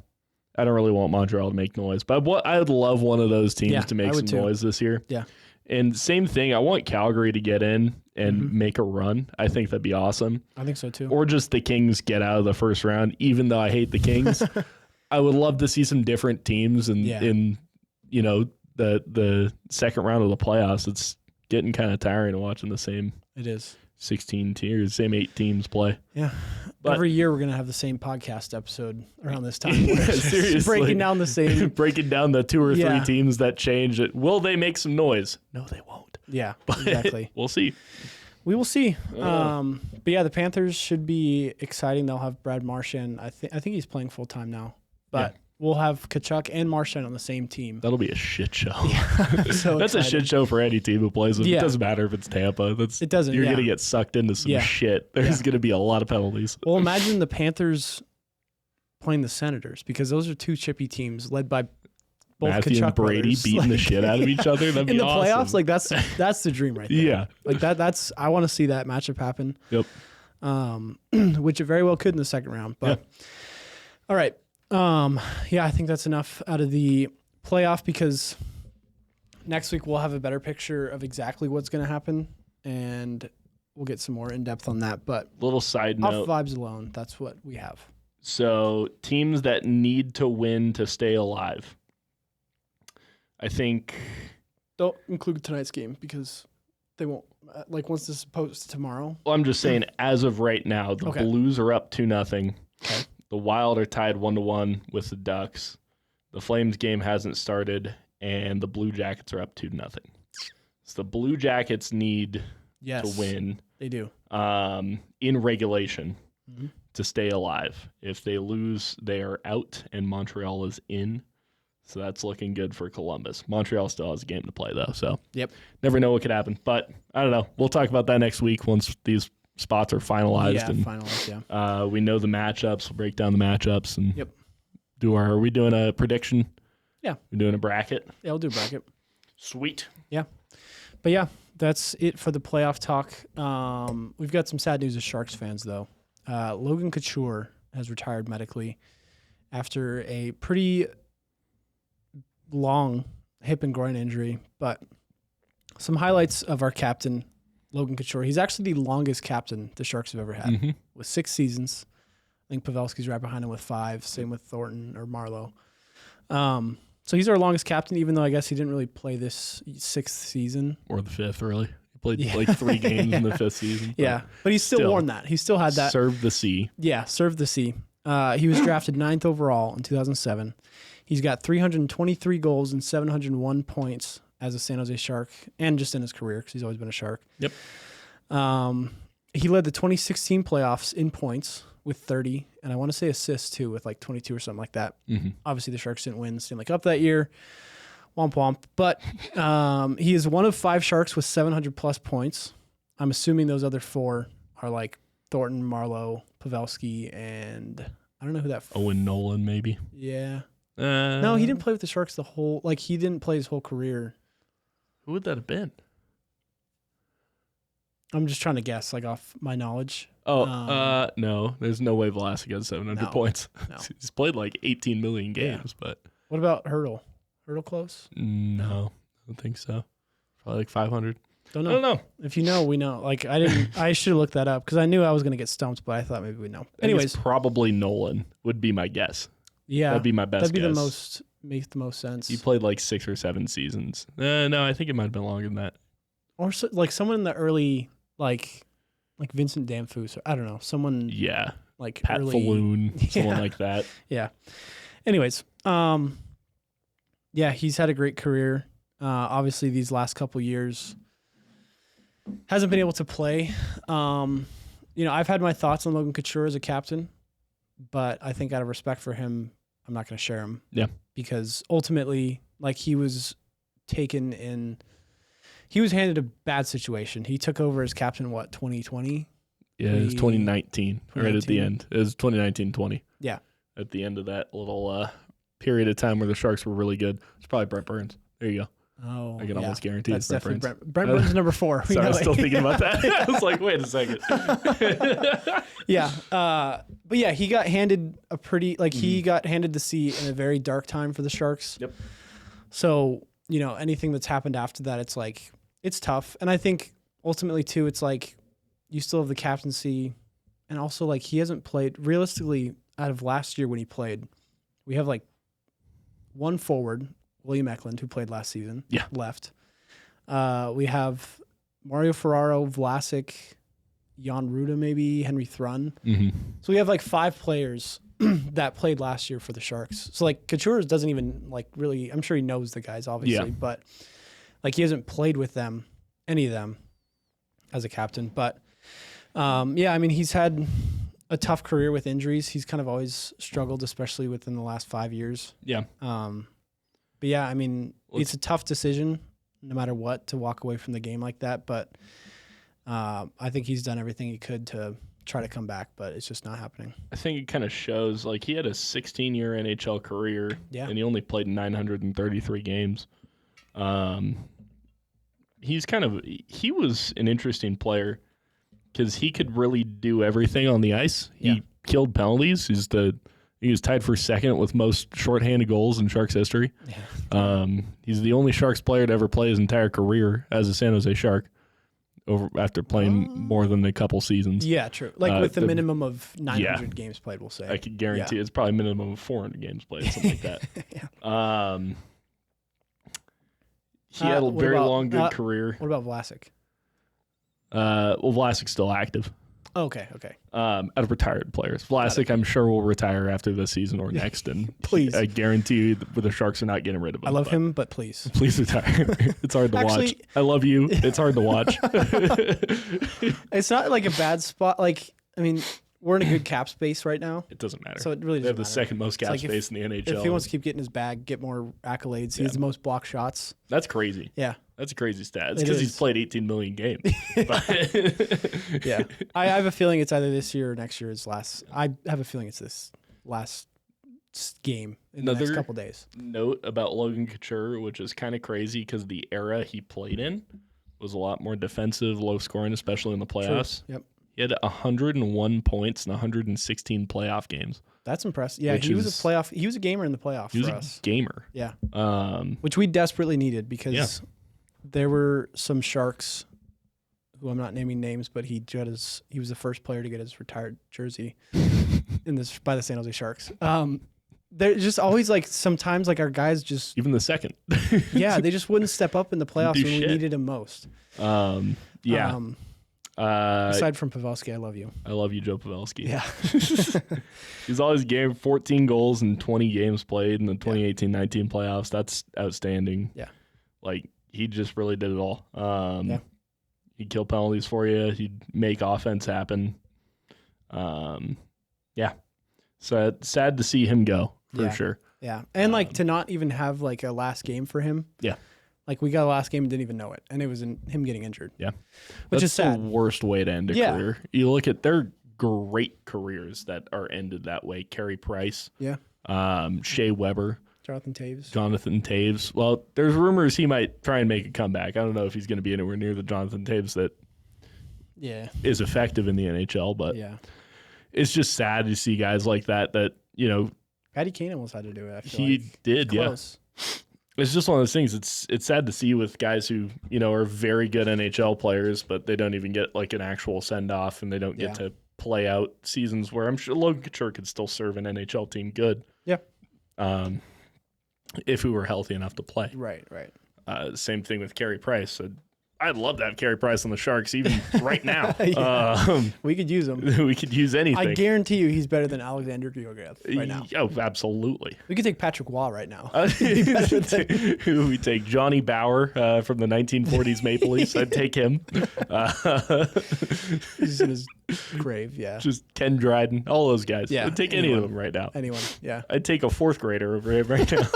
B: I don't really want Montreal to make noise, but I would love one of those teams to make some noise this year. Yeah. And same thing, I want Calgary to get in and make a run. I think that'd be awesome. I think so too. Or just the Kings get out of the first round, even though I hate the Kings. I would love to see some different teams in the second round of the playoffs. It's getting kind of tiring watching the same. It is 16 tiers, same 8 teams play. Yeah, but every year we're gonna have the same podcast episode around this time. Seriously, breaking down the 2 or 3 teams that change. Will they make some noise? No, they won't. Yeah, but exactly. We'll see. We will see. But yeah, the Panthers should be exciting. They'll have Brad Marchand. I think he's playing full time now. But we'll have Kachuk and Marchand on the same team. That'll be a shit show. Yeah. So that's a shit show for any team who plays them. Yeah. It doesn't matter if it's Tampa. It doesn't. You're going to get sucked into some shit. There's going to be a lot of penalties. Well, imagine the Panthers playing the Senators because those are 2 chippy teams led by both Matthew Kachuk and Brady brothers. Beating the shit out of each other. That'd be awesome. In the playoffs, that's the dream right there. Yeah. That's I want to see that matchup happen. Yep. Which it very well could in the second round. But all right. I think that's enough out of the playoff because next week we'll have a better picture of exactly what's going to happen, and we'll get some more in depth on that. But little side note, off vibes alone, that's what we have. So teams that need to win to stay alive. I think don't include tonight's game because they won't. Once this is posted tomorrow. Well, I'm just saying, as of right now, the Blues are up 2-0. Okay. The Wild are tied 1-1 with the Ducks. The Flames game hasn't started, and the Blue Jackets are up 2-0. So the Blue Jackets need to win. They do. In regulation to stay alive. If they lose, they are out, and Montreal is in. So that's looking good for Columbus. Montreal still has a game to play, though. So never know what could happen. But I don't know. We'll talk about that next week once these spots are finalized.
A: Yeah,
B: and
A: finalized. Yeah.
B: we know the matchups. We'll break down the matchups and
A: Yep.
B: Are we doing a prediction?
A: Yeah.
B: We're doing a bracket.
A: Yeah, we'll do a bracket.
B: Sweet.
A: Yeah. But yeah, that's it for the playoff talk. We've got some sad news as Sharks fans, though. Logan Couture has retired medically after a pretty long hip and groin injury. But some highlights of our captain, Logan Couture. He's actually the longest captain the Sharks have ever had, with 6 seasons. I think Pavelski's right behind him with 5. Same with Thornton or Marlowe. So he's our longest captain, even though I guess he didn't really play this 6th season.
B: Or the 5th, really. He played like 3 games in the 5th season.
A: But he's still worn that. He still had that.
B: Served the C.
A: Yeah, served the C. He was drafted 9th overall in 2007. He's got 323 goals and 701 points as a San Jose Shark, and just in his career because he's always been a Shark.
B: Yep.
A: He led the 2016 playoffs in points with 30, and I want to say assists too with like 22 or something like that. Obviously, the Sharks didn't win the Stanley Cup that year. Womp womp. But he is one of 5 Sharks with 700-plus points. I'm assuming those other 4 are like Thornton, Marlowe, Pavelski, and I don't know who that.
B: Owen Nolan, maybe.
A: Yeah. No, he didn't play with the Sharks the whole. Like he didn't play his whole career.
B: Who would that have been?
A: I'm just trying to guess, like off my knowledge.
B: No, there's no way Vlasic has 700 points.
A: No.
B: He's played like 18 million games, but.
A: What about Hurdle? Hurdle close?
B: No, I don't think so. Probably like 500.
A: Don't know.
B: I don't know.
A: If you know, we know. Like I should have looked that up because I knew I was going to get stumped, but I thought maybe we know. Anyways,
B: probably Nolan would be my guess.
A: Yeah,
B: that'd be my best.
A: That'd be
B: guess.
A: Make the most sense.
B: He played like 6 or 7 seasons. No, I think it might have been longer than that.
A: Or so, like someone in the early, like Vincent Damphus. I don't know. Someone.
B: Yeah.
A: Like
B: Pat
A: early,
B: Falloon, someone like that.
A: Yeah. Anyways, yeah, he's had a great career. Obviously, these last couple years hasn't been able to play. I've had my thoughts on Logan Couture as a captain, but I think out of respect for him, I'm not going to share them.
B: Yeah.
A: Because ultimately, like he was handed a bad situation. He took over as captain, 2020?
B: Yeah, it was 2019, right at the end. It was 2019-20.
A: Yeah.
B: At the end of that little period of time where the Sharks were really good. It's probably Brent Burns. There you go.
A: Oh,
B: I can almost guarantee
A: that's
B: it's Brent
A: definitely
B: Burns.
A: Brent Burns is number 4.
B: Sorry, I was still thinking about that. I was like, wait a second.
A: Yeah. But yeah, he got handed he got handed the C in a very dark time for the Sharks.
B: Yep.
A: So, anything that's happened after that, it's like, it's tough. And I think ultimately too, it's like you still have the captaincy, and also like he hasn't played realistically out of last year when he played. We have like one forward, William Macklin, who played last season, left. We have Mario Ferraro, Vlasic, Jan Ruda, maybe Henry Thrun. So we have like 5 players that played last year for the Sharks. So like Couture doesn't even like really. I'm sure he knows the guys obviously, but like he hasn't played with them, any of them, as a captain. But I mean he's had a tough career with injuries. He's kind of always struggled, especially within the last 5 years.
B: Yeah.
A: But yeah, I mean, it's a tough decision, no matter what, to walk away from the game like that. But I think he's done everything he could to try to come back, but it's just not happening.
B: I think it kind of shows, like, he had a 16-year NHL career, and he only played 933 games. He was an interesting player because he could really do everything on the ice. He killed penalties. He was tied for second with most shorthanded goals in Sharks history. Yeah. He's the only Sharks player to ever play his entire career as a San Jose Shark after playing more than a couple seasons.
A: Yeah, true. Like with the minimum of 900 games played, we'll say.
B: I could guarantee it's probably a minimum of 400 games played, something like that. He had a very long, good career.
A: What about Vlasic?
B: Vlasic's still active.
A: Okay.
B: Out of retired players. Vlasic, I'm sure, will retire after this season or next. And
A: please.
B: I guarantee you the Sharks are not getting rid of him.
A: I love him, but please.
B: Please retire. It's hard to watch. I love you. It's hard to watch.
A: It's not like a bad spot. Like, I mean, we're in a good cap space right now.
B: It doesn't matter.
A: So it really doesn't matter.
B: They have the second most cap space in the NHL.
A: If he wants to keep getting his bag, get more accolades, he has the most block shots.
B: That's crazy.
A: Yeah.
B: That's a crazy stat. It's
A: It
B: because he's
A: is.
B: played 18 million games. But
A: Yeah. I have a feeling it's either this year or next year's last. I have a feeling it's this last game in the next
B: Another
A: couple days.
B: note about Logan Couture, which is kind of crazy because the era he played in was a lot more defensive, low scoring, especially in the playoffs.
A: True. Yep.
B: He had 101 points in 116 playoff games.
A: That's impressive. Yeah,
B: Which
A: he was
B: is-
A: a playoff. He was a gamer in the playoff
B: He was
A: for
B: a
A: us.
B: gamer.
A: Yeah,
B: Um,
A: which we desperately needed because there were some Sharks who I'm not naming names, but he was the first player to get his retired jersey by the San Jose Sharks. They're just always like sometimes like our guys just
B: even the second.
A: they just wouldn't step up in the playoffs
B: Do
A: when we
B: shit.
A: needed him most.
B: Yeah.
A: Aside from Pavelski, I love you.
B: I love you, Joe Pavelski.
A: Yeah.
B: He's always game 14 goals in 20 games played in the 2018-19 playoffs. That's outstanding.
A: Yeah.
B: Like, he just really did it all.
A: Yeah.
B: He'd kill penalties for you. He'd make offense happen. Yeah. So sad to see him go, for sure.
A: Yeah. And like to not even have like a last game for him.
B: Yeah.
A: Like we got a last game and didn't even know it. And it was him getting injured.
B: Yeah.
A: Which
B: That's
A: is sad.
B: the worst way to end a
A: Yeah.
B: career. You look at their great careers that are ended that way. Carey Price.
A: Yeah.
B: Shea Weber.
A: Jonathan
B: Taves. Well, there's rumors he might try and make a comeback. I don't know if he's going to be anywhere near the Jonathan Taves that is effective in the NHL, but it's just sad to see guys like that,
A: Patty Kane almost had to do it. I feel
B: he
A: like.
B: did,
A: Close.
B: It's just one of those things. It's sad to see with guys who, are very good NHL players, but they don't even get like an actual send-off and they don't get to play out seasons where I'm sure Logan Couture could still serve an NHL team good.
A: Yeah.
B: If we were healthy enough to play.
A: Right.
B: Same thing with Carey Price. I'd love to have Carey Price on the Sharks even right now.
A: We could use him.
B: We could use anything.
A: I guarantee you he's better than Alexander Georgiev right now.
B: Oh, absolutely.
A: We could take Patrick Waugh right now.
B: Who we take? Johnny Bauer from the 1940s Maple Leafs. I'd take him.
A: He's in his grave, yeah.
B: Just Ken Dryden, all those guys.
A: Yeah,
B: I'd take any of them right now.
A: Anyone, yeah.
B: I'd take a fourth grader over him right now.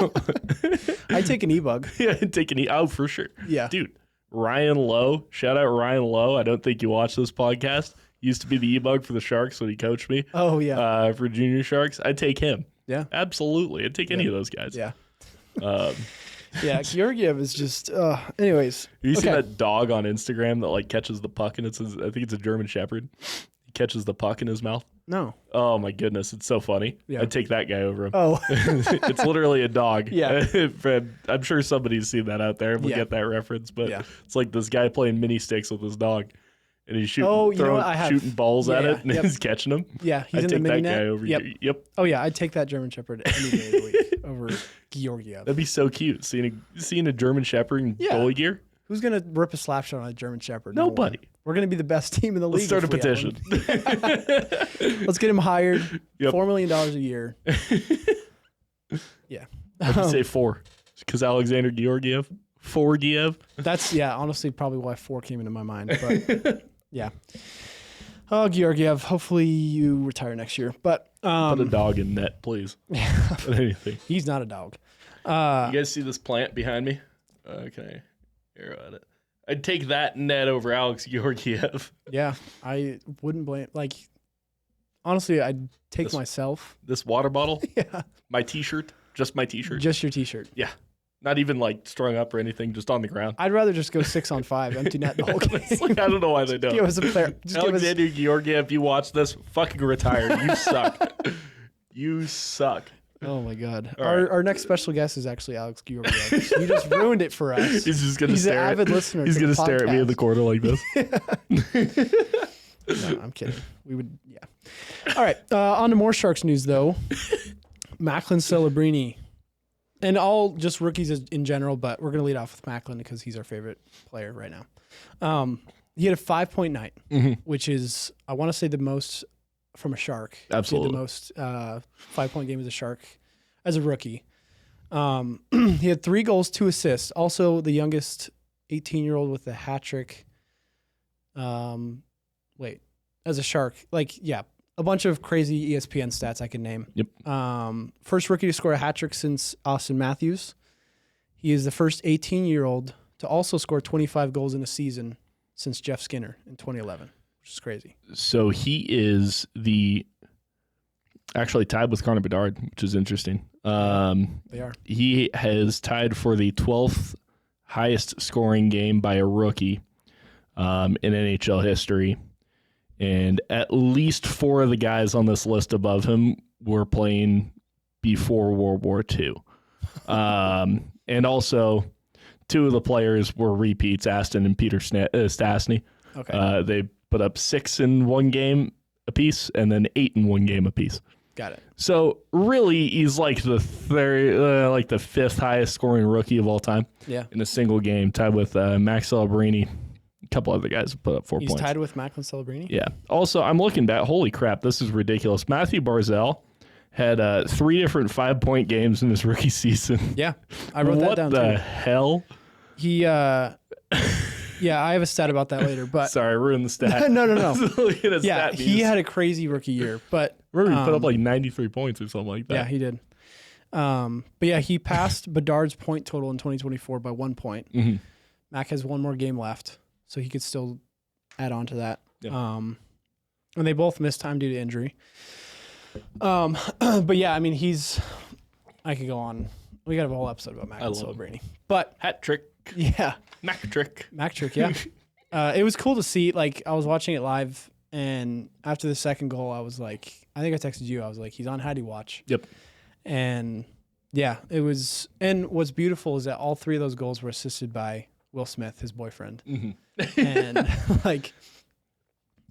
A: I'd take an e-bug.
B: Yeah, I'd take an oh, for sure.
A: Yeah.
B: Dude, Ryan Lowe. Shout out Ryan Lowe. I don't think you watch this podcast. He used to be the e-bug for the Sharks when he coached me.
A: Oh, yeah.
B: For junior Sharks. I'd take him.
A: Yeah.
B: Absolutely. I'd take any of those guys.
A: Yeah.
B: Um,
A: Yeah, Georgiev is just. Anyways,
B: you see that dog on Instagram that like catches the puck and I think it's a German Shepherd. He catches the puck in his mouth.
A: No.
B: Oh my goodness, it's so funny.
A: Yeah.
B: I'd take that guy over him.
A: Oh.
B: It's literally a dog.
A: Yeah.
B: I'm sure somebody's seen that out there and will get that reference, but it's like this guy playing mini sticks with his dog. And he's shooting, shooting balls at it and he's catching them.
A: Yeah, he's
B: I'd
A: in the
B: take
A: mini
B: that
A: net.
B: guy over.
A: Yep.
B: Yep.
A: Oh yeah, I'd take that German Shepherd any day of the week over Georgiev.
B: That'd be so cute. Seeing a German Shepherd in goalie gear.
A: Who's gonna rip a slap shot on a German Shepherd?
B: Nobody.
A: We're gonna be the best team in the league.
B: Let's start a petition.
A: Let's get him hired.
B: Yep.
A: $4 million a year. Yeah.
B: I'd say 4 because Alexander Georgiev.
A: That's honestly probably why 4 came into my mind. But yeah. Oh, Georgiev, hopefully you retire next year. But
B: put a dog in net, please. Put anything.
A: He's not a dog.
B: You guys see this plant behind me? Okay. Arrow at it. I'd take that net over Alex Georgiev.
A: Yeah, I wouldn't blame. Like, honestly, I'd take myself.
B: This water bottle?
A: Yeah.
B: My t-shirt? Just my t-shirt?
A: Just your t-shirt.
B: Yeah. Not even like strung up or anything, just on the ground.
A: I'd rather just go 6-on-5, empty net the whole game.
B: Like, I don't know why they don't.
A: Give us a player.
B: Alexander Georgiev, if you watch this, fucking retire. You suck. You suck.
A: Oh my God.
B: Right.
A: Our next special guest is actually Alex Georgiev. You just ruined it for us.
B: He's just gonna
A: He's
B: stare.
A: an avid listener.
B: He's gonna stare at me in the corner like this.
A: No, I'm kidding. We would, yeah. All right. On to more Sharks news, though. Macklin Celebrini. And all just rookies in general, but we're going to lead off with Macklin because he's our favorite player right now. He had a 5-point night, which is, I want to say, the most from a Shark.
B: Absolutely.
A: The most 5-point game as a Shark as a rookie. He had 3 goals, 2 assists. Also, the youngest 18-year-old with a hat trick. As a Shark. A bunch of crazy ESPN stats I can name.
B: Yep.
A: First rookie to score a hat trick since Austin Matthews. He is the first 18-year-old to also score 25 goals in a season since Jeff Skinner in 2011, which is crazy.
B: So he is actually tied with Connor Bedard, which is interesting.
A: They are.
B: He has tied for the 12th highest scoring game by a rookie in NHL history. And at least 4 of the guys on this list above him were playing before World War II. And also, 2 of the players were repeats, Aston and Peter Stastny.
A: Okay.
B: They put up 6 in one game apiece and then 8 in one game apiece.
A: Got it.
B: So really, he's like the third, the 5th highest scoring rookie of all time.
A: Yeah.
B: In a single game, tied with Mack Celebrini. A couple other guys have put up 4
A: He's
B: points.
A: tied with Macklin Celebrini?
B: Yeah. Also, I'm looking back. Holy crap, this is ridiculous. Matthew Barzal had 3 different 5-point games in his rookie season.
A: Yeah. I wrote that down,
B: What the
A: too.
B: hell?
A: He, yeah, I have a stat about that later, but...
B: Sorry, I ruined the stat.
A: No.
B: Looking at
A: Yeah,
B: stat
A: he
B: news.
A: had a crazy rookie year, but...
B: Remember, he put up like 93 points or something like that.
A: Yeah, he did. But yeah, he passed Bedard's point total in 2024 by 1 point.
B: Mm-hmm.
A: Mac has 1 more game left, so he could still add on to that.
B: Yeah.
A: And they both missed time due to injury. But yeah, I mean, I could go on. We got to have a whole episode about Mack Celebrini. But
B: Hat trick.
A: yeah,
B: Mac trick.
A: Mac trick, yeah. It was cool to see. Like, I was watching it live, and after the second goal, I was like, I think I texted you. I was like, he's on Hattie watch.
B: Yep.
A: And yeah, it was. And what's beautiful is that all 3 of those goals were assisted by Will Smith, his boyfriend.
B: Mm-hmm.
A: And like,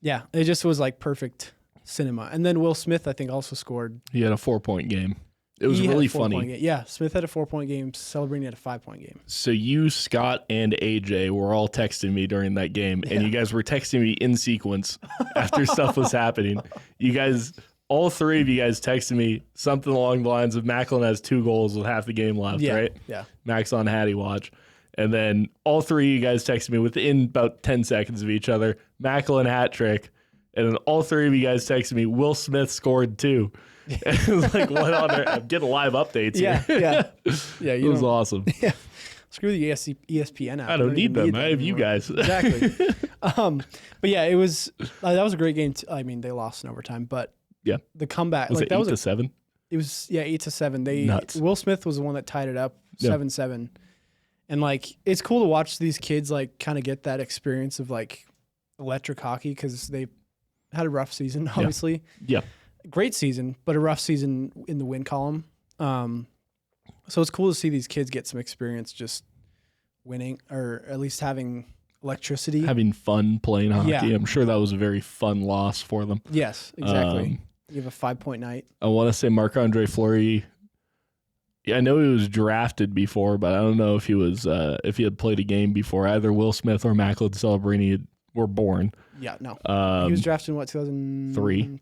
A: yeah, it just was like perfect cinema. And then Will Smith, I think, also scored.
B: He had a 4-point game. It was
A: He had
B: really
A: a 4-point
B: funny.
A: game. Yeah, Smith had a 4-point game. Celebrini had a 5-point game.
B: So you, Scott, and AJ were all texting me during that game, and you guys were texting me in sequence after stuff was happening. You guys, all 3 of you guys texted me something along the lines of Macklin has 2 goals with half the game left,
A: Yeah,
B: right?
A: yeah.
B: Max on Hattie watch. And then all 3 of you guys texted me within about 10 seconds of each other, Macklin hat trick. And then all 3 of you guys texted me, Will Smith scored 2. It was like, what on earth? I'm getting live updates
A: Yeah,
B: here.
A: yeah.
B: It was awesome.
A: Yeah. Screw the ESPN app.
B: I don't need them. I have you
A: anymore.
B: guys.
A: Exactly. But yeah, it was that was a great game. I mean, they lost in overtime, but
B: Yeah.
A: the comeback
B: Was
A: like
B: it
A: that
B: 8
A: was
B: to 7?
A: it was 8-7. They
B: Nuts.
A: Will Smith was the one that tied it up
B: Yeah.
A: 7-7. And like it's cool to watch these kids like kind of get that experience of like electric hockey because they had a rough season, obviously.
B: Yeah.
A: Great season, but a rough season in the win column. So it's cool to see these kids get some experience just winning or at least having electricity.
B: Having fun playing hockey.
A: Yeah.
B: I'm sure that was a very fun loss for them.
A: Yes, exactly. You have a 5-point night.
B: I want to say Marc-Andre Fleury. Yeah, I know he was drafted before, but I don't know if he was if he had played a game before. Either Will Smith or Mack Celebrini were born.
A: Yeah, no.
B: He
A: He was drafted in what, 2003?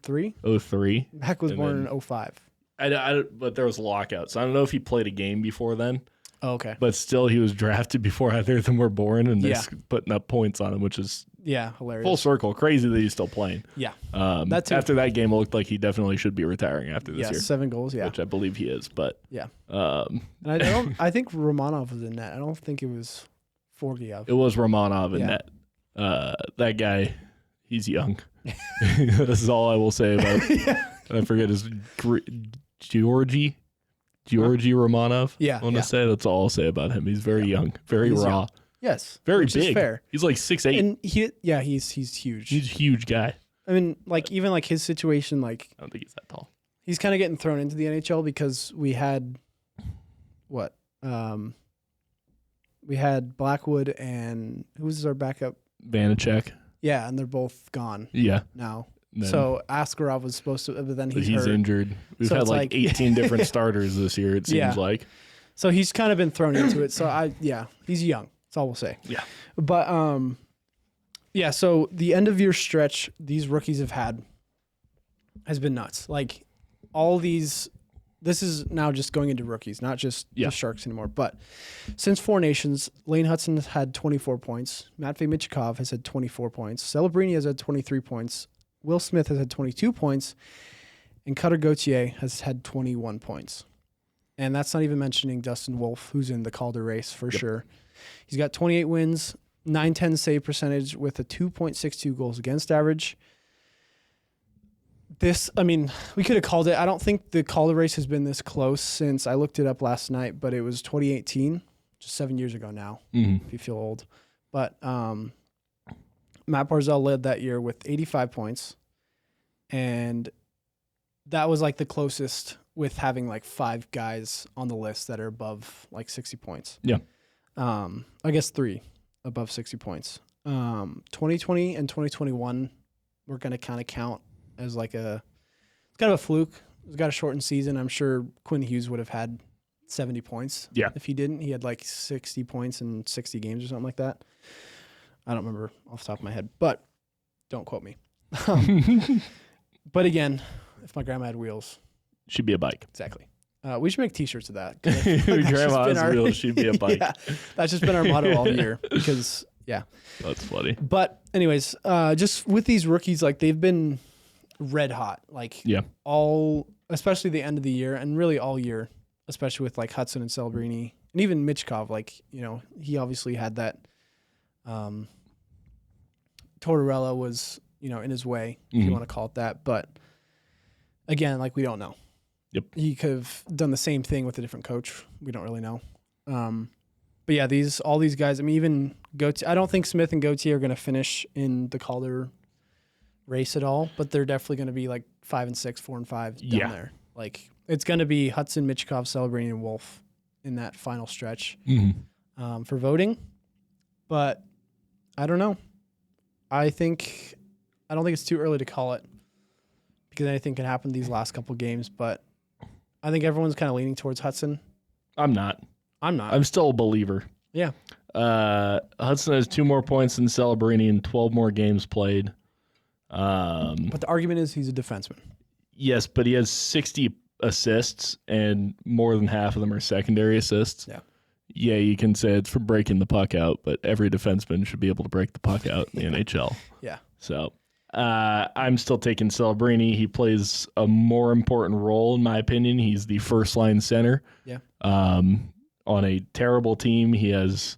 B: 03.
A: Mac was
B: And
A: born
B: then-
A: in 05.
B: But there was a lockout, so I don't know if he played a game before then.
A: Oh, okay.
B: But still, he was drafted before either of them were born, and they're
A: Yeah.
B: putting up points on him, which is
A: Yeah, hilarious.
B: full circle. Crazy that he's still playing.
A: Yeah. That too.
B: After that game, it looked like he definitely should be retiring after this
A: Yeah,
B: year,
A: 7 goals, yeah.
B: which I believe he is. But
A: Yeah.
B: um,
A: And I think Romanov was in that. I don't think it was Forgiev.
B: it was Romanov in
A: Yeah.
B: net. That guy, he's young. This is all I will say about. I forget his Georgi Romanov.
A: Yeah,
B: I want to
A: yeah.
B: say that's all I'll say about him. He's very young, very
A: He's
B: raw,
A: young. Yes.
B: very
A: which is
B: big.
A: fair.
B: He's like 6'8".
A: And he's huge.
B: He's a huge guy.
A: I mean, like even like his situation, like
B: I don't think he's that tall.
A: he's kind of getting thrown into the NHL because we had what? We had Blackwood and who was our backup?
B: Vanacek.
A: Yeah, and they're both gone
B: Yeah.
A: now.
B: Then
A: So Askarov was supposed to, but then he's hurt.
B: injured. We've
A: So
B: had
A: it's
B: like
A: like-
B: 18 different starters this year, it seems
A: Yeah.
B: like.
A: So he's kind of been thrown into it. So he's young. That's all we'll say.
B: Yeah.
A: But yeah. So the end of year stretch these rookies have had has been nuts. Like all these. This is now just going into rookies, not just
B: Yeah.
A: the Sharks anymore. But since Four Nations, Lane Hudson has had 24 points. Matvei Michikov has had 24 points. Celebrini has had 23 points. Will Smith has had 22 points. And Cutter Gauthier has had 21 points. And that's not even mentioning Dustin Wolf, who's in the Calder race for sure. He's got 28 wins, 910 save percentage with a 2.62 goals against average. We could have called it. I don't think the Calder race has been this close since I looked it up last night, but it was 2018, just 7 years ago now, if you feel old. But Matt Barzal led that year with 85 points, and that was like the closest with having like 5 guys on the list that are above like 60 points.
B: Yeah.
A: I guess 3 above 60 points. 2020 and 2021 we're going to kind of count as like it's kind of a fluke. It's got a shortened season. I'm sure Quinn Hughes would have had 70 points.
B: Yeah.
A: If he didn't, he had like 60 points in 60 games or something like that. I don't remember off the top of my head, but don't quote me. But again, if my grandma had wheels.
B: Should be a bike.
A: Exactly. We should make T-shirts of that.
B: Grandma's wheels should be a bike.
A: Yeah, that's just been our motto all year because, yeah.
B: That's funny.
A: But anyways, just with these rookies, like they've been red hot, like especially the end of the year and really all year, especially with like Hudson and Celebrini and even Michkov. Like, he obviously had that. Tortorella was, in his way, if you want to call it that. But again, like we don't know.
B: Yep.
A: He could have done the same thing with a different coach. We don't really know. But yeah, all these guys, even Gauthier, I don't think Smith and Gauthier are going to finish in the Calder race at all, but they're definitely going to be like 5 and 6, 4 and 5 down there. Like it's going to be Hudson, Michkov, Celebrini, and Wolf in that final stretch for voting. But I don't know. I don't think it's too early to call it because anything can happen these last couple games, but I think everyone's kind of leaning towards Hudson.
B: I'm not.
A: I'm
B: still a believer.
A: Yeah.
B: Hudson has 2 more points than Celebrini and 12 more games played.
A: But the argument is he's a defenseman.
B: Yes, but he has 60 assists, and more than half of them are secondary assists.
A: Yeah.
B: Yeah, you can say it's for breaking the puck out, but every defenseman should be able to break the puck out in the NHL. Yeah. So I'm still taking Celebrini. He plays a more important role, in my opinion. He's the first-line center. Yeah. On a terrible team, he has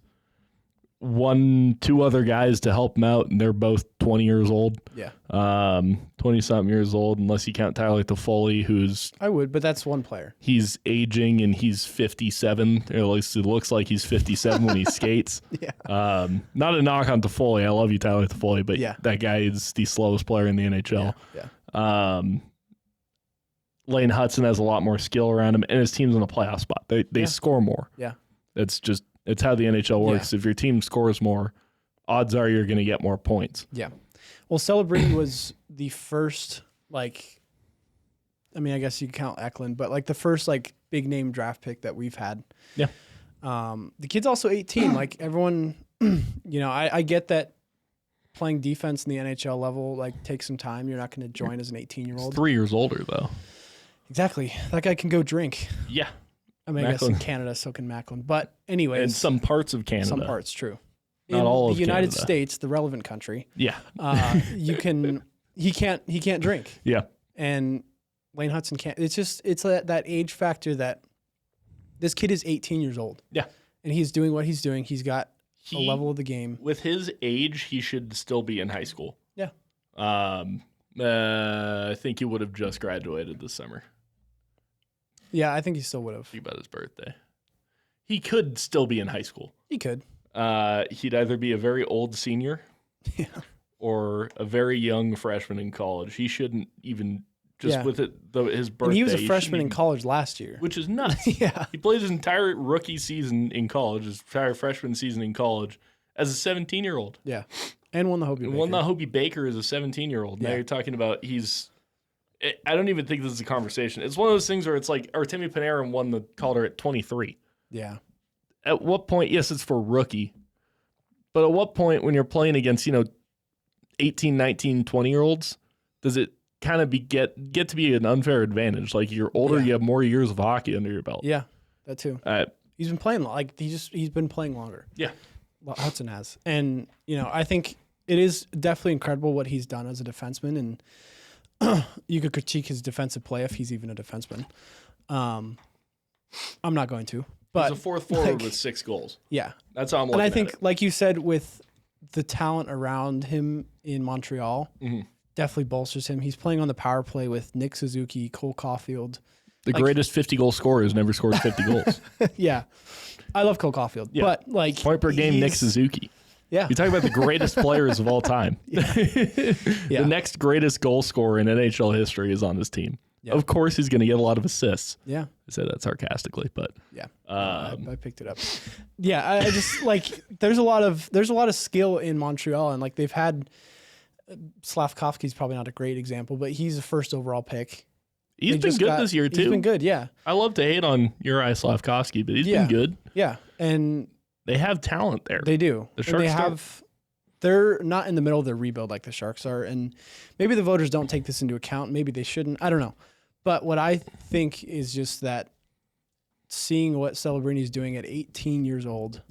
B: 2 other guys to help him out, and they're both 20 years old. Yeah. 20-something years old, unless you count Tyler Toffoli, who's...
A: I would, but that's one player.
B: He's aging, and he's 57. Or at least it looks like he's 57 when he skates. Yeah. Not a knock on Toffoli. I love you, Tyler Toffoli, but that guy is the slowest player in the NHL. Yeah. Lane Hudson has a lot more skill around him, and his team's in a playoff spot. They score more. Yeah. It's how the NHL works. Yeah. If your team scores more, odds are you're going to get more points. Yeah.
A: Well, Celebrini was the first, I guess you count Eklund, but the first big name draft pick that we've had. Yeah. The kid's also 18. Like everyone, I get that playing defense in the NHL level takes some time. You're not going to join as an 18-year-old.
B: 3 years older though.
A: Exactly. That guy can go drink.
B: Yeah.
A: I mean, Macklin. I guess in Canada, so can Macklin. But anyways.
B: In some parts of Canada.
A: Some parts, true.
B: Not all of
A: the United
B: Canada.
A: States, the relevant country.
B: Yeah.
A: He can't drink. Yeah. And Lane Hudson can't. It's that age factor that this kid is 18 years old. Yeah. And he's doing what he's doing. He's got a level of the game.
B: With his age, he should still be in high school.
A: Yeah.
B: I think he would have just graduated this summer.
A: Yeah, I think he still would have.
B: Think about his birthday. He could still be in high school.
A: He could.
B: He'd either be a very old senior or a very young freshman in college. He shouldn't even, with his birthday.
A: And he was a freshman in college last year.
B: Which is nuts. Yeah. He played his entire rookie season in college, his entire freshman season in college, as a 17-year-old.
A: Yeah. And won the Hobie Baker.
B: Won the Hobie Baker as a 17-year-old. Now you're talking about I don't even think this is a conversation. It's one of those things where it's like Artemi Panarin won the Calder at 23. Yeah. At what point, yes, it's for rookie, but at what point when you're playing against, 18, 19, 20-year-olds, does it kind of get to be an unfair advantage? Like you're older, you have more years of hockey under your belt.
A: Yeah, that too. He's been playing, he's been playing longer. Yeah. Hudson has. And, I think it is definitely incredible what he's done as a defenseman, and you could critique his defensive play if he's even a defenseman. I'm not going to, But
B: He's a fourth forward with 6 goals.
A: Yeah.
B: That's how I'm looking
A: And I think,
B: at it.
A: like you said, with the talent around him in Montreal, definitely bolsters him. He's playing on the power play with Nick Suzuki, Cole Caulfield.
B: The greatest 50-goal scorer who's never scored 50 goals.
A: Yeah. I love Cole Caulfield.
B: Yeah.
A: But, like,
B: Point per game, Nick Suzuki.
A: Yeah.
B: You talk about the greatest players of all time.
A: Yeah.
B: The next greatest goal scorer in NHL history is on this team.
A: Yeah.
B: Of course, he's going to get a lot of assists.
A: Yeah.
B: I said that sarcastically, but
A: Yeah.
B: I
A: I picked it up. Yeah. I just, like, there's a lot of skill in Montreal, and, like, they've had Slavkovsky's probably not a great example, but he's a first overall pick.
B: he's been good this year, too.
A: He's been good, yeah.
B: I love to hate on Uri Slavkovsky, but he's been good.
A: Yeah. And
B: They have talent there.
A: they do.
B: The
A: And
B: Sharks
A: they're not in the middle of their rebuild like the Sharks are. And maybe the voters don't take this into account. Maybe they shouldn't. I don't know. But what I think is just that seeing what Celebrini is doing at 18 years old,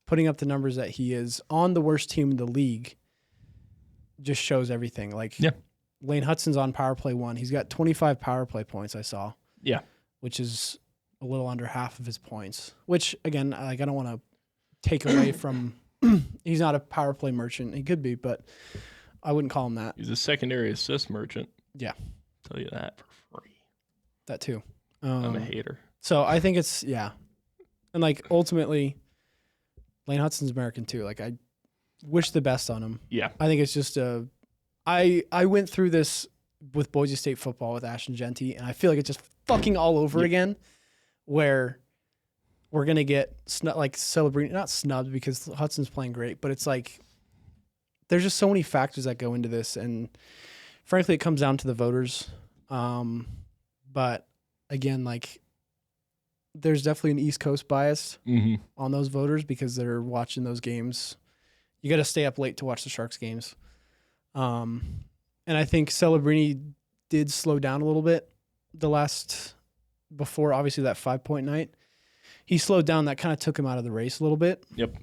A: putting up the numbers that he is on the worst team in the league, just shows everything. Like, Lane Hutson's on power play 1. He's got 25 power play points, I saw.
B: Yeah.
A: Which is a little under half of his points. Which, again, like, I don't want to take away from... He's not a power play merchant. He could be, but I wouldn't call him that.
B: He's a secondary assist merchant.
A: Yeah.
B: Tell you that for free.
A: That too.
B: I'm a hater.
A: So I think it's, and like ultimately, Lane Hutson's American too. Like, I wish the best on him.
B: Yeah.
A: I think it's just I went through this with Boise State football with Ashton Genty, and I feel like it's just fucking all over again, where we're going to get Celebrini, not snubbed because Hudson's playing great, but it's like there's just so many factors that go into this, and frankly, it comes down to the voters. But again, like, there's definitely an East Coast bias on those voters because they're watching those games. You got to stay up late to watch the Sharks games. And I think Celebrini did slow down a little bit before obviously that 5-point night. He slowed down. That kind of took him out of the race a little bit.
B: Yep.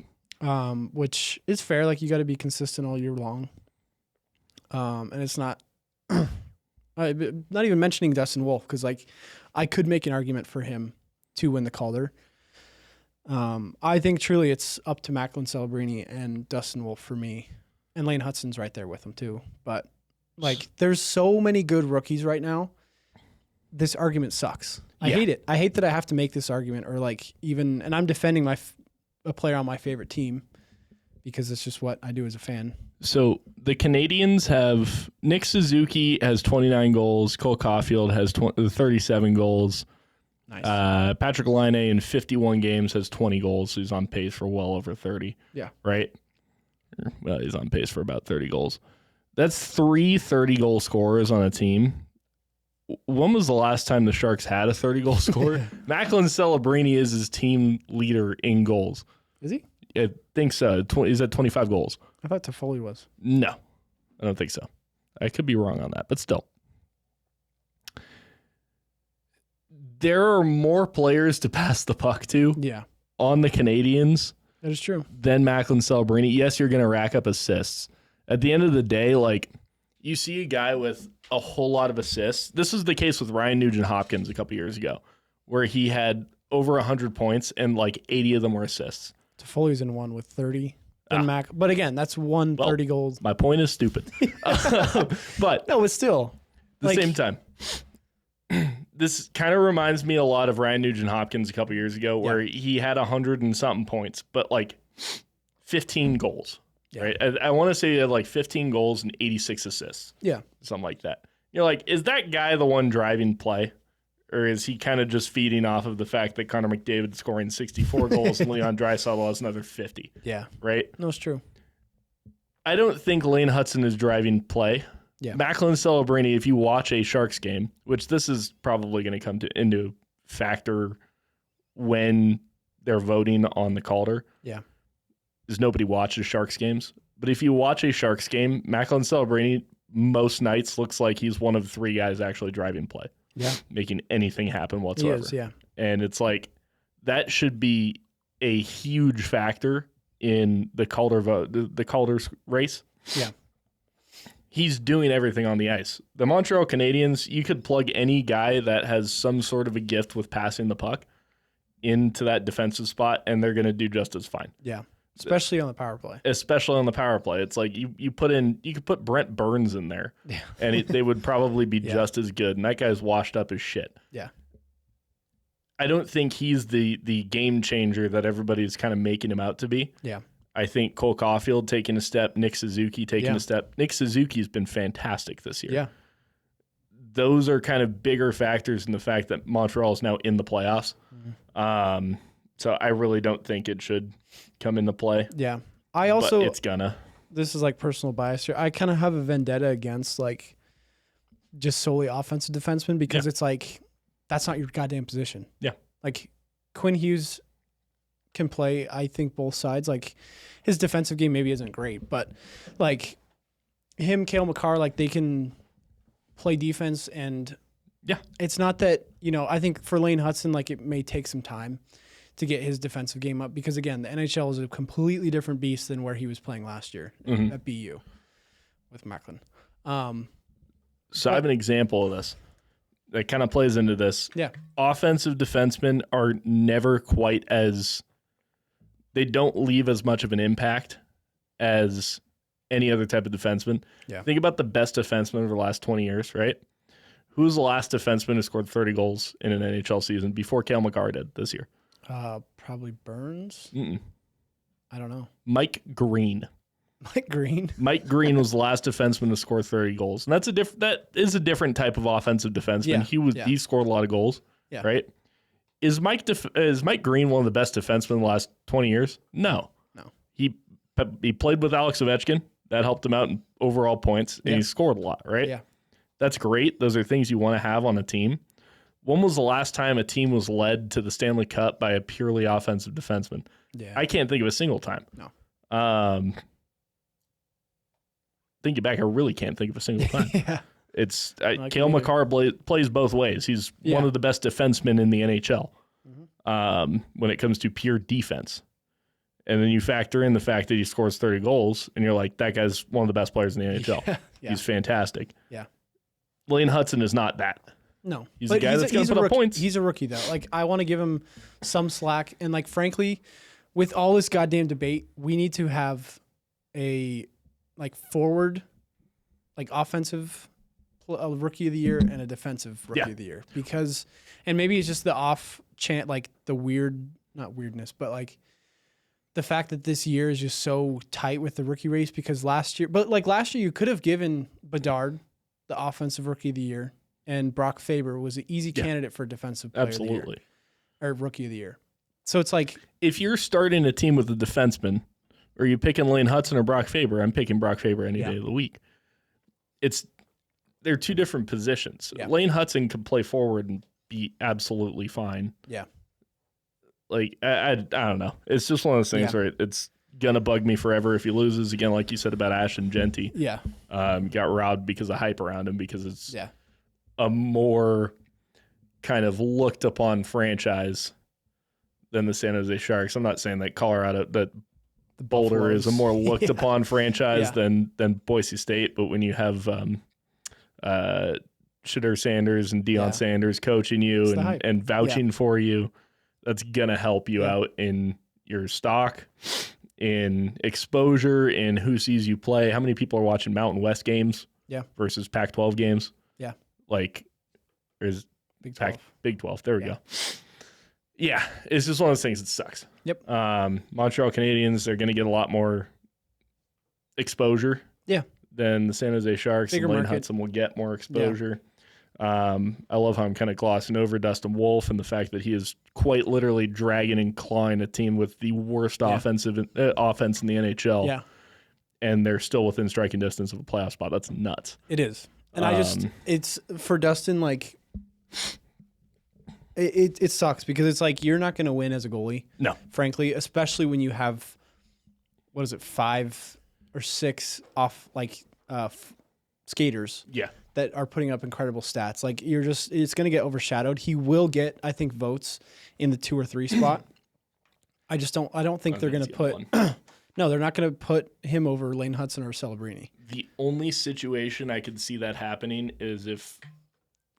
A: Which is fair. Like, you got to be consistent all year long. And it's not, not even mentioning Dustin Wolf, because, like, I could make an argument for him to win the Calder. I think truly it's up to Macklin, Celebrini, and Dustin Wolf for me. And Lane Hutson's right there with him too. But, like, there's so many good rookies right now. This argument sucks. I hate it. I hate that I have to make this argument, or like even, and I'm defending a player on my favorite team because it's just what I do as a fan.
B: So the Canadians have Nick Suzuki has 29 goals. Cole Caulfield has 37 goals.
A: Nice.
B: Patrick Laine in 51 games has 20 goals. So he's on pace for well over 30.
A: Yeah.
B: Right? Well, he's on pace for about 30 goals. That's 3 30-goal scorers on a team. When was the last time the Sharks had a 30-goal scorer? Macklin Celebrini is his team leader in goals.
A: Is he?
B: I think so. He's at 25 goals.
A: I thought Toffoli was.
B: No, I don't think so. I could be wrong on that, but still. There are more players to pass the puck to on the Canadians
A: that is true.
B: than Macklin Celebrini. Yes, you're going to rack up assists. At the end of the day, like, you see a guy with a whole lot of assists. This was the case with Ryan Nugent-Hopkins a couple years ago, where he had over 100 points and like 80 of them were assists.
A: Toffoli's in one with 30. But again, that's 30 goals.
B: My point is stupid. But
A: no, it's still.
B: At the same time, this kind of reminds me a lot of Ryan Nugent-Hopkins a couple years ago, where he had 100 and something points, but like 15 goals. Yeah. Right? I want to say he had like 15 goals and 86 assists. Yeah. Something like that. You're like, is that guy the one driving play? Or is he kind of just feeding off of the fact that Connor McDavid's scoring 64 goals and Leon Draisaitl has another 50? Yeah. Right?
A: No, it's true.
B: I don't think Lane Hutson is driving play.
A: Yeah.
B: Macklin Celebrini, if you watch a Sharks game, which this is probably going to come into factor when they're voting on the Calder. Yeah. Is nobody watches Sharks games. But if you watch a Sharks game, Macklin Celebrini most nights looks like he's one of 3 guys actually driving play. Yeah. Making anything happen whatsoever.
A: He is, yeah.
B: And it's like, that should be a huge factor in the Calder vote, the Calder's race. Yeah. He's doing everything on the ice. The Montreal Canadiens, you could plug any guy that has some sort of a gift with passing the puck. into that defensive spot, and they're going to do just as fine.
A: Yeah. Especially on the power play.
B: Especially on the power play. It's like you could put Brent Burns in there, and they would probably be just as good. And that guy's washed up as shit.
A: Yeah.
B: I don't think he's the game changer that everybody's kind of making him out to be.
A: Yeah.
B: I think Cole Caulfield taking a step, Nick Suzuki taking a step. Nick Suzuki's been fantastic this year.
A: Yeah.
B: Those are kind of bigger factors in the fact that Montreal is now in the playoffs. Mm-hmm. So I really don't think it should come into play.
A: Yeah. But
B: it's gonna.
A: This is like personal bias here. I kind of have a vendetta against like just solely offensive defensemen because it's like that's not your goddamn position.
B: Yeah.
A: Like Quinn Hughes can play, I think, both sides. Like his defensive game maybe isn't great, but like him, Cale Makar, like they can play defense, and it's not that, I think for Lane Hudson, like it may take some time to get his defensive game up because again, the NHL is a completely different beast than where he was playing last year at BU with Macklin.
B: So I have an example of this that kind of plays into this.
A: Yeah.
B: Offensive defensemen are never quite they don't leave as much of an impact as any other type of defenseman.
A: Yeah.
B: Think about the best defenseman over the last 20 years, right? Who's the last defenseman who scored 30 goals in an NHL season before Cale Makar did this year?
A: Probably Burns. I don't know.
B: Mike Green.
A: Mike Green.
B: Mike Green was the last defenseman to score 30 goals, and that is a different type of offensive defenseman. He scored a lot of goals, right? Is Mike Green one of the best defensemen in the last 20 years? No. He played with Alex Ovechkin. That helped him out in overall points, and he scored a lot, right?
A: Yeah.
B: That's great. Those are things you want to have on a team. When was the last time a team was led to the Stanley Cup by a purely offensive defenseman?
A: Yeah.
B: I can't think of a single time.
A: No.
B: Thinking back, I really can't think of a single time.
A: Yeah.
B: It's Cale Makar plays both ways. He's one of the best defensemen in the NHL when it comes to pure defense. And then you factor in the fact that he scores 30 goals, and you're like, that guy's one of the best players in the NHL.
A: Yeah.
B: He's fantastic.
A: Yeah.
B: Lane Hudson is not that.
A: No.
B: He's a guy that's going to put up points.
A: He's a rookie, though. Like, I want to give him some slack. And, like, frankly, with all this goddamn debate, we need to have a, like, forward, like, offensive rookie of the year and a defensive rookie of the year. Because, and maybe it's just the off chance, like, the not weirdness, but, like, the fact that this year is just so tight with the rookie race because last year you could have given Bedard the offensive rookie of the year, and Brock Faber was an easy candidate for defensive player of the year, or rookie of the year. So it's like,
B: if you're starting a team with a defenseman, or you picking Lane Hudson or Brock Faber, I'm picking Brock Faber any day of the week. They're two different positions.
A: Yeah.
B: Lane Hudson can play forward and be absolutely fine.
A: Yeah.
B: Like, I don't know. It's just one of those things where it's going to bug me forever if he loses. Again, like you said about Ashton Genty.
A: Yeah.
B: Got robbed because of hype around him because it's
A: Yeah.
B: a more kind of looked upon franchise than the San Jose Sharks. I'm not saying that that Boulder is a more looked upon franchise than Boise State, but when you have Shadur Sanders and Deion Sanders coaching you and vouching for you, that's going to help you out in your stock, in exposure, in who sees you play. How many people are watching Mountain West games versus Pac-12 games?
A: Yeah.
B: Like, there's
A: Big 12.
B: Big 12. There we go. Yeah, it's just one of those things that sucks.
A: Yep.
B: Montreal Canadiens are going to get a lot more exposure than the San Jose Sharks.
A: Bigger
B: and Lane
A: market.
B: Hudson will get more exposure. I love how I'm kind of glossing over Dustin Wolf and the fact that he is quite literally dragging and clawing a team with the worst offense in the NHL.
A: Yeah.
B: And they're still within striking distance of a playoff spot. That's nuts.
A: It is. And it's for Dustin, like, it sucks because it's like you're not going to win as a goalie.
B: No.
A: Frankly, especially when you have, 5 or 6 off, like, skaters.
B: Yeah.
A: That are putting up incredible stats. Like, it's going to get overshadowed. He will get, I think, votes in the 2 or 3 spot. I don't think they're going to put, no, they're not going to put him over Lane Hudson or Celebrini.
B: The only situation I could see that happening is if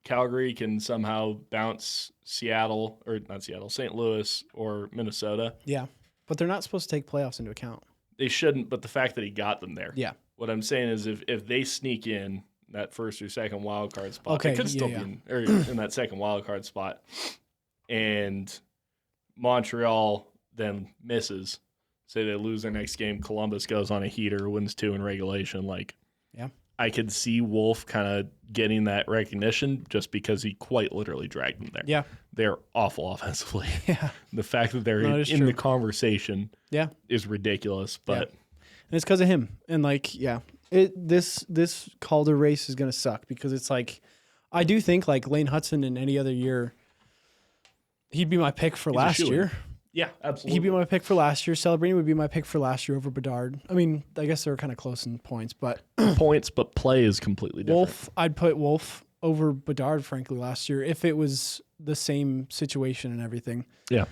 B: Calgary can somehow bounce Seattle, or not Seattle, St. Louis or Minnesota.
A: Yeah. But they're not supposed to take playoffs into account.
B: They shouldn't, but the fact that he got them there.
A: Yeah.
B: What I'm saying is if they sneak in that first or second wild card spot,
A: Okay,
B: they could still be in that second wild card spot, and Montreal then misses. Say they lose their next game, Columbus goes on a heater, wins 2 in regulation. Like,
A: yeah,
B: I could see Wolf kind of getting that recognition just because he quite literally dragged them there.
A: Yeah.
B: They're awful offensively.
A: Yeah.
B: The fact that they're in the conversation is ridiculous, but
A: and it's because of him. And like, this Calder race is going to suck because it's like, I do think like Lane Hudson in any other year, he'd be my pick for last year.
B: Yeah, absolutely.
A: He'd be my pick for last year. Celebrini would be my pick for last year over Bedard. I mean, I guess they were kind of close in points, but
B: but play is completely different.
A: Wolf, I'd put Wolf over Bedard, frankly, last year if it was the same situation and everything.
B: Yeah.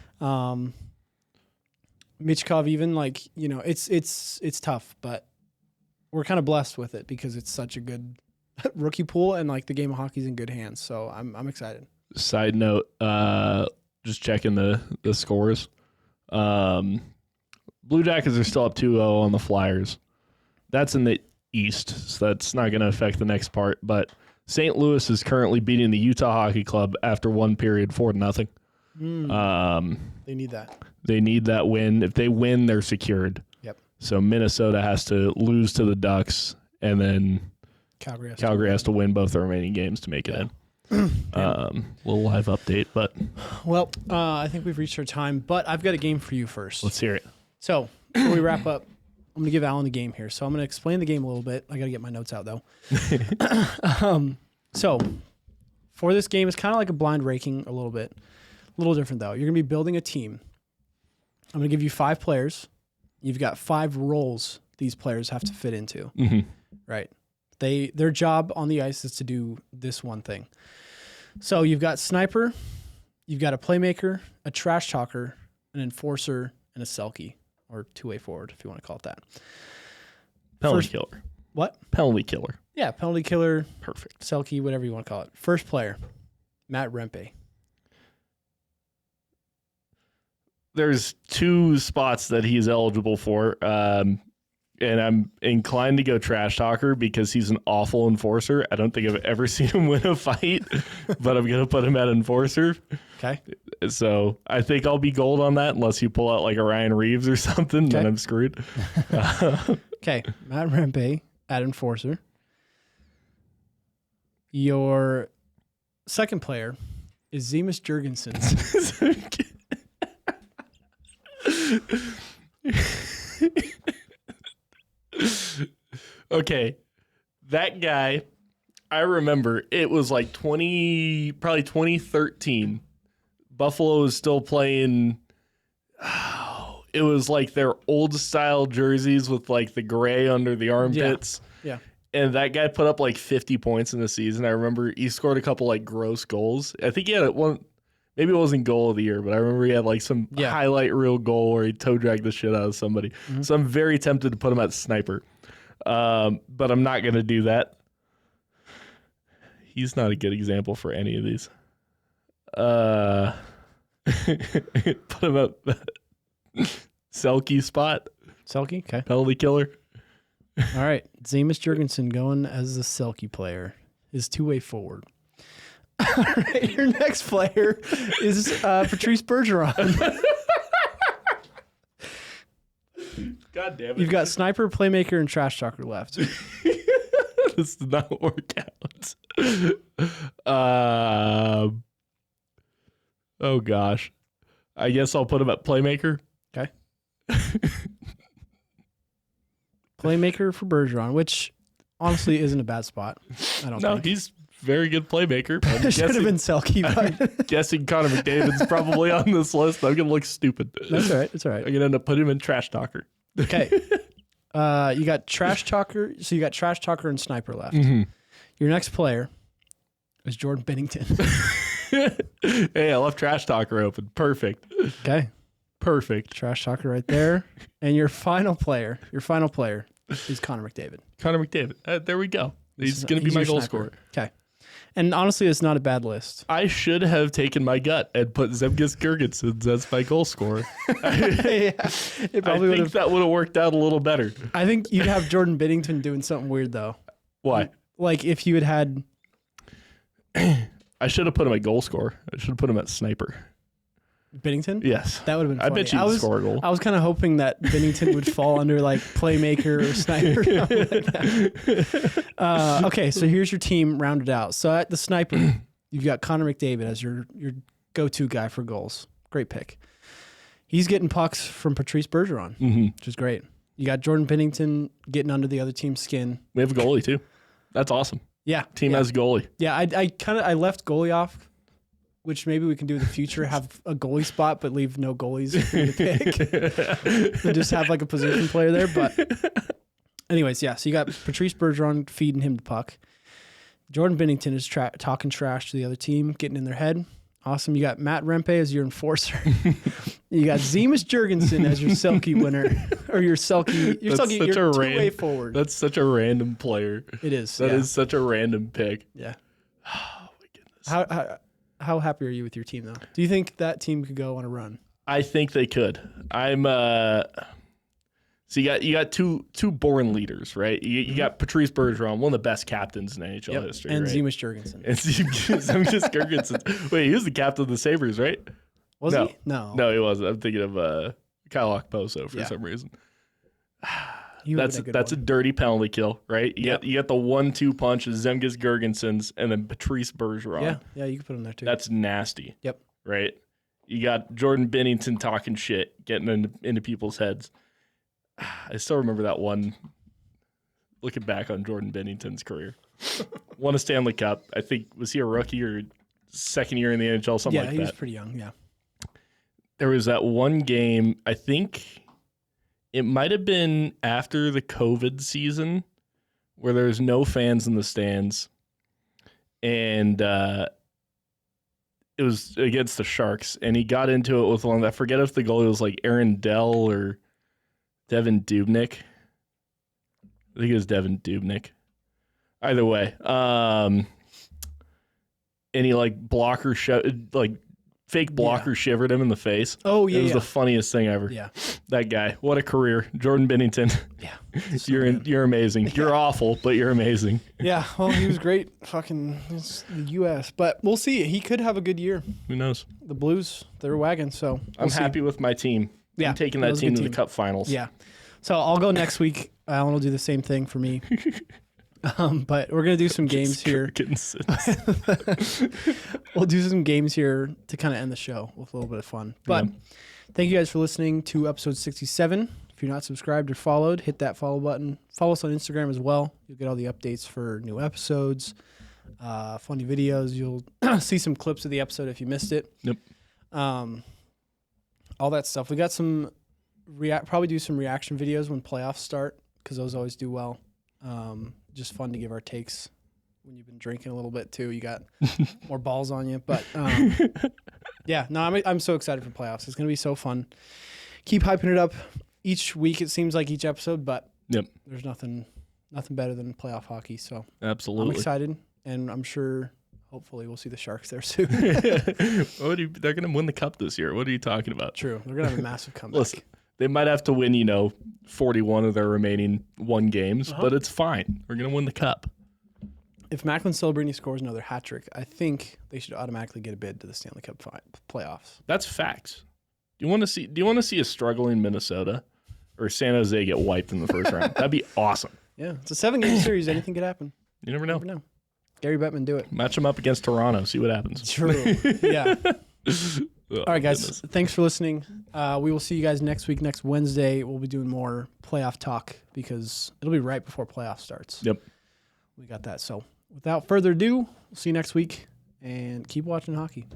A: Michkov, even like, you know, it's tough, but we're kind of blessed with it because it's such a good rookie pool and like the game of hockey's in good hands. So I'm excited.
B: Side note, just checking the scores. Blue Jackets are still up 2-0 on the Flyers. That's in the East, so that's not going to affect the next part. But St. Louis is currently beating the Utah Hockey Club after one period 4-0.
A: They need that.
B: They need that win. If they win, they're secured.
A: Yep. So
B: Minnesota has to lose to the Ducks, and then Calgary has to win both the remaining games to make it in. Little live update, but
A: I think we've reached our time, but I've got a game for you first.
B: Let's hear it.
A: So before we wrap up, I'm going to give Alan the game here. So I'm going to explain the game a little bit. I got to get my notes out though. So for this game, it's kind of like a blind raking a little bit. A little different though. You're going to be building a team. I'm going to give you 5 players. You've got 5 roles these players have to fit into.
B: Mm-hmm.
A: Right. Their job on the ice is to do this one thing. So you've got sniper, you've got a playmaker, a trash talker, an enforcer, and a selkie, or two-way forward, if you want to call it that.
B: Penalty killer.
A: What?
B: Penalty killer.
A: Yeah, penalty killer.
B: Perfect.
A: Selkie, whatever you want to call it. First player, Matt Rempe.
B: There's 2 spots that he's eligible for. And I'm inclined to go trash talker because he's an awful enforcer. I don't think I've ever seen him win a fight, but I'm going to put him at enforcer.
A: Okay.
B: So I think I'll be gold on that unless you pull out like a Ryan Reeves or something, then I'm screwed.
A: Okay. Matt Rempe at enforcer. Your second player is Zemus Jurgensen.
B: Okay, that guy, I remember it was like probably 2013. Buffalo was still playing. Oh, it was like their old style jerseys with like the gray under the armpits.
A: Yeah.
B: And that guy put up like 50 points in the season. I remember he scored a couple like gross goals. I think he had one. Maybe it wasn't goal of the year, but I remember he had like some highlight reel goal where he toe dragged the shit out of somebody. Mm-hmm. So I'm very tempted to put him at sniper. But I'm not going to do that. He's not a good example for any of these. Put him at Selkie spot.
A: Selkie? Okay.
B: Penalty killer.
A: All right. Zemus Jurgensen going as the Selkie player is two-way forward. All right. Your next player is Patrice Bergeron.
B: God damn it.
A: You've got sniper, playmaker, and trash talker left.
B: This did not work out. Oh, gosh. I guess I'll put him at playmaker.
A: Okay. Playmaker for Bergeron, which honestly isn't a bad spot. I don't think.
B: He's very good playmaker.
A: It should have been Selkie.
B: I'm guessing Connor McDavid's probably on this list. I'm going to look stupid.
A: That's all right. That's all right.
B: I'm going to end up putting him in trash talker.
A: Okay. You got trash talker. So you got trash talker and sniper left.
B: Mm-hmm.
A: Your next player is Jordan Binnington.
B: Hey, I left trash talker open. Perfect.
A: Okay.
B: Perfect.
A: Trash talker right there. And your final player is Connor McDavid.
B: Connor McDavid. There we go. He's going to be my goal scorer.
A: Okay. And honestly, it's not a bad list.
B: I should have taken my gut and put Zemgus Girgensons as my goal scorer.
A: It probably would have.
B: That would have worked out a little better.
A: I think you'd have Jordan Binnington doing something weird though.
B: Why?
A: Like if you had.
B: I should have put him at goal scorer. I should have put him at sniper.
A: Binnington?
B: Yes.
A: That would have been funny.
B: I bet you would score a goal.
A: I was kind of hoping that Binnington would fall under like playmaker or sniper. Okay, so here's your team rounded out. So at the sniper, you've got Connor McDavid as your go-to guy for goals. Great pick. He's getting pucks from Patrice Bergeron, which is great. You got Jordan Binnington getting under the other team's skin.
B: We have a goalie too. That's awesome.
A: Yeah.
B: Team has a goalie.
A: Yeah, I left goalie off, which maybe we can do in the future, have a goalie spot, but leave no goalies for you to pick. And just have like a position player there. But anyways, yeah, so you got Patrice Bergeron feeding him the puck. Jordan Binnington is talking trash to the other team, getting in their head. Awesome. You got Matt Rempe as your enforcer. You got Zemus Jurgensen as your Selke winner. Or your two-way forward.
B: That's such a random player.
A: It is.
B: That is such a random pick.
A: Yeah.
B: Oh, my goodness.
A: How happy are you with your team, though? Do you think that team could go on a run?
B: I think they could. So you got two born leaders, right? You got Patrice Bergeron, one of the best captains in NHL history,
A: and
B: right?
A: Zemus Jurgensen.
B: And Zemus Jurgensen. Wait, he was the captain of the Sabres, right?
A: Was he? No.
B: No, he wasn't. I'm thinking of Kyle Okposo for some reason. That's a dirty penalty kill, right? You got the 1-2 punch of Zemgus Girgensons and then Patrice Bergeron.
A: Yeah, you can put him there too.
B: That's nasty.
A: Yep.
B: Right? You got Jordan Binnington talking shit, getting into people's heads. I still remember that one, looking back on Jordan Binnington's career. Won a Stanley Cup. I think, was he a rookie or second year in the NHL, something like that?
A: Yeah, he was pretty young, yeah.
B: There was that one game, I think it might have been after the COVID season, where there was no fans in the stands. And it was against the Sharks. And he got into it with one, I forget if the goalie was like Aaron Dell or Devin Dubnyk. I think it was Devin Dubnyk. Either way. And he fake blocker shivered him in the face.
A: Oh, yeah.
B: It was the funniest thing ever.
A: Yeah.
B: That guy. What a career. Jordan Binnington.
A: Yeah.
B: You're amazing. You're awful, but you're amazing.
A: Yeah. Well, he was great. Fucking the U.S. But we'll see. He could have a good year.
B: Who knows?
A: The Blues, they're wagging. So
B: I'm happy with my team.
A: Yeah.
B: I'm taking that team to the Cup Finals.
A: Yeah. So I'll go next week. Alan will do the same thing for me. But we're going to do some games here. We'll do some games here to kind of end the show with a little bit of fun. But thank you guys for listening to episode 67. If you're not subscribed or followed, hit that follow button. Follow us on Instagram as well. You'll get all the updates for new episodes, funny videos. You'll see some clips of the episode if you missed it.
B: Yep.
A: All that stuff. We got some probably do some reaction videos when playoffs start because those always do well. Just fun to give our takes when you've been drinking a little bit too. You got more balls on you, but I'm so excited for playoffs. It's gonna be so fun. Keep hyping it up each week. It seems like each episode, but there's nothing better than playoff hockey. So
B: absolutely,
A: I'm excited, and I'm sure. Hopefully, we'll see the Sharks there soon.
B: They're going to win the Cup this year. What are you talking about?
A: True. They're going to have a massive comeback.
B: Listen, they might have to win, 41 of their remaining games, but it's fine. We're going to win the Cup.
A: If Mack Celebrini scores another hat trick, I think they should automatically get a bid to the Stanley Cup playoffs.
B: That's facts. Do you want to see a struggling Minnesota or San Jose get wiped in the first round? That'd be awesome.
A: Yeah, it's a 7-game series. Anything could happen.
B: You never know.
A: Gary Bettman, do it.
B: Match them up against Toronto. See what happens.
A: True. Yeah.
B: All
A: right, guys. Thanks for listening. We will see you guys next week. Next Wednesday, we'll be doing more playoff talk because it'll be right before playoff starts.
B: Yep.
A: We got that. So without further ado, we'll see you next week and keep watching hockey.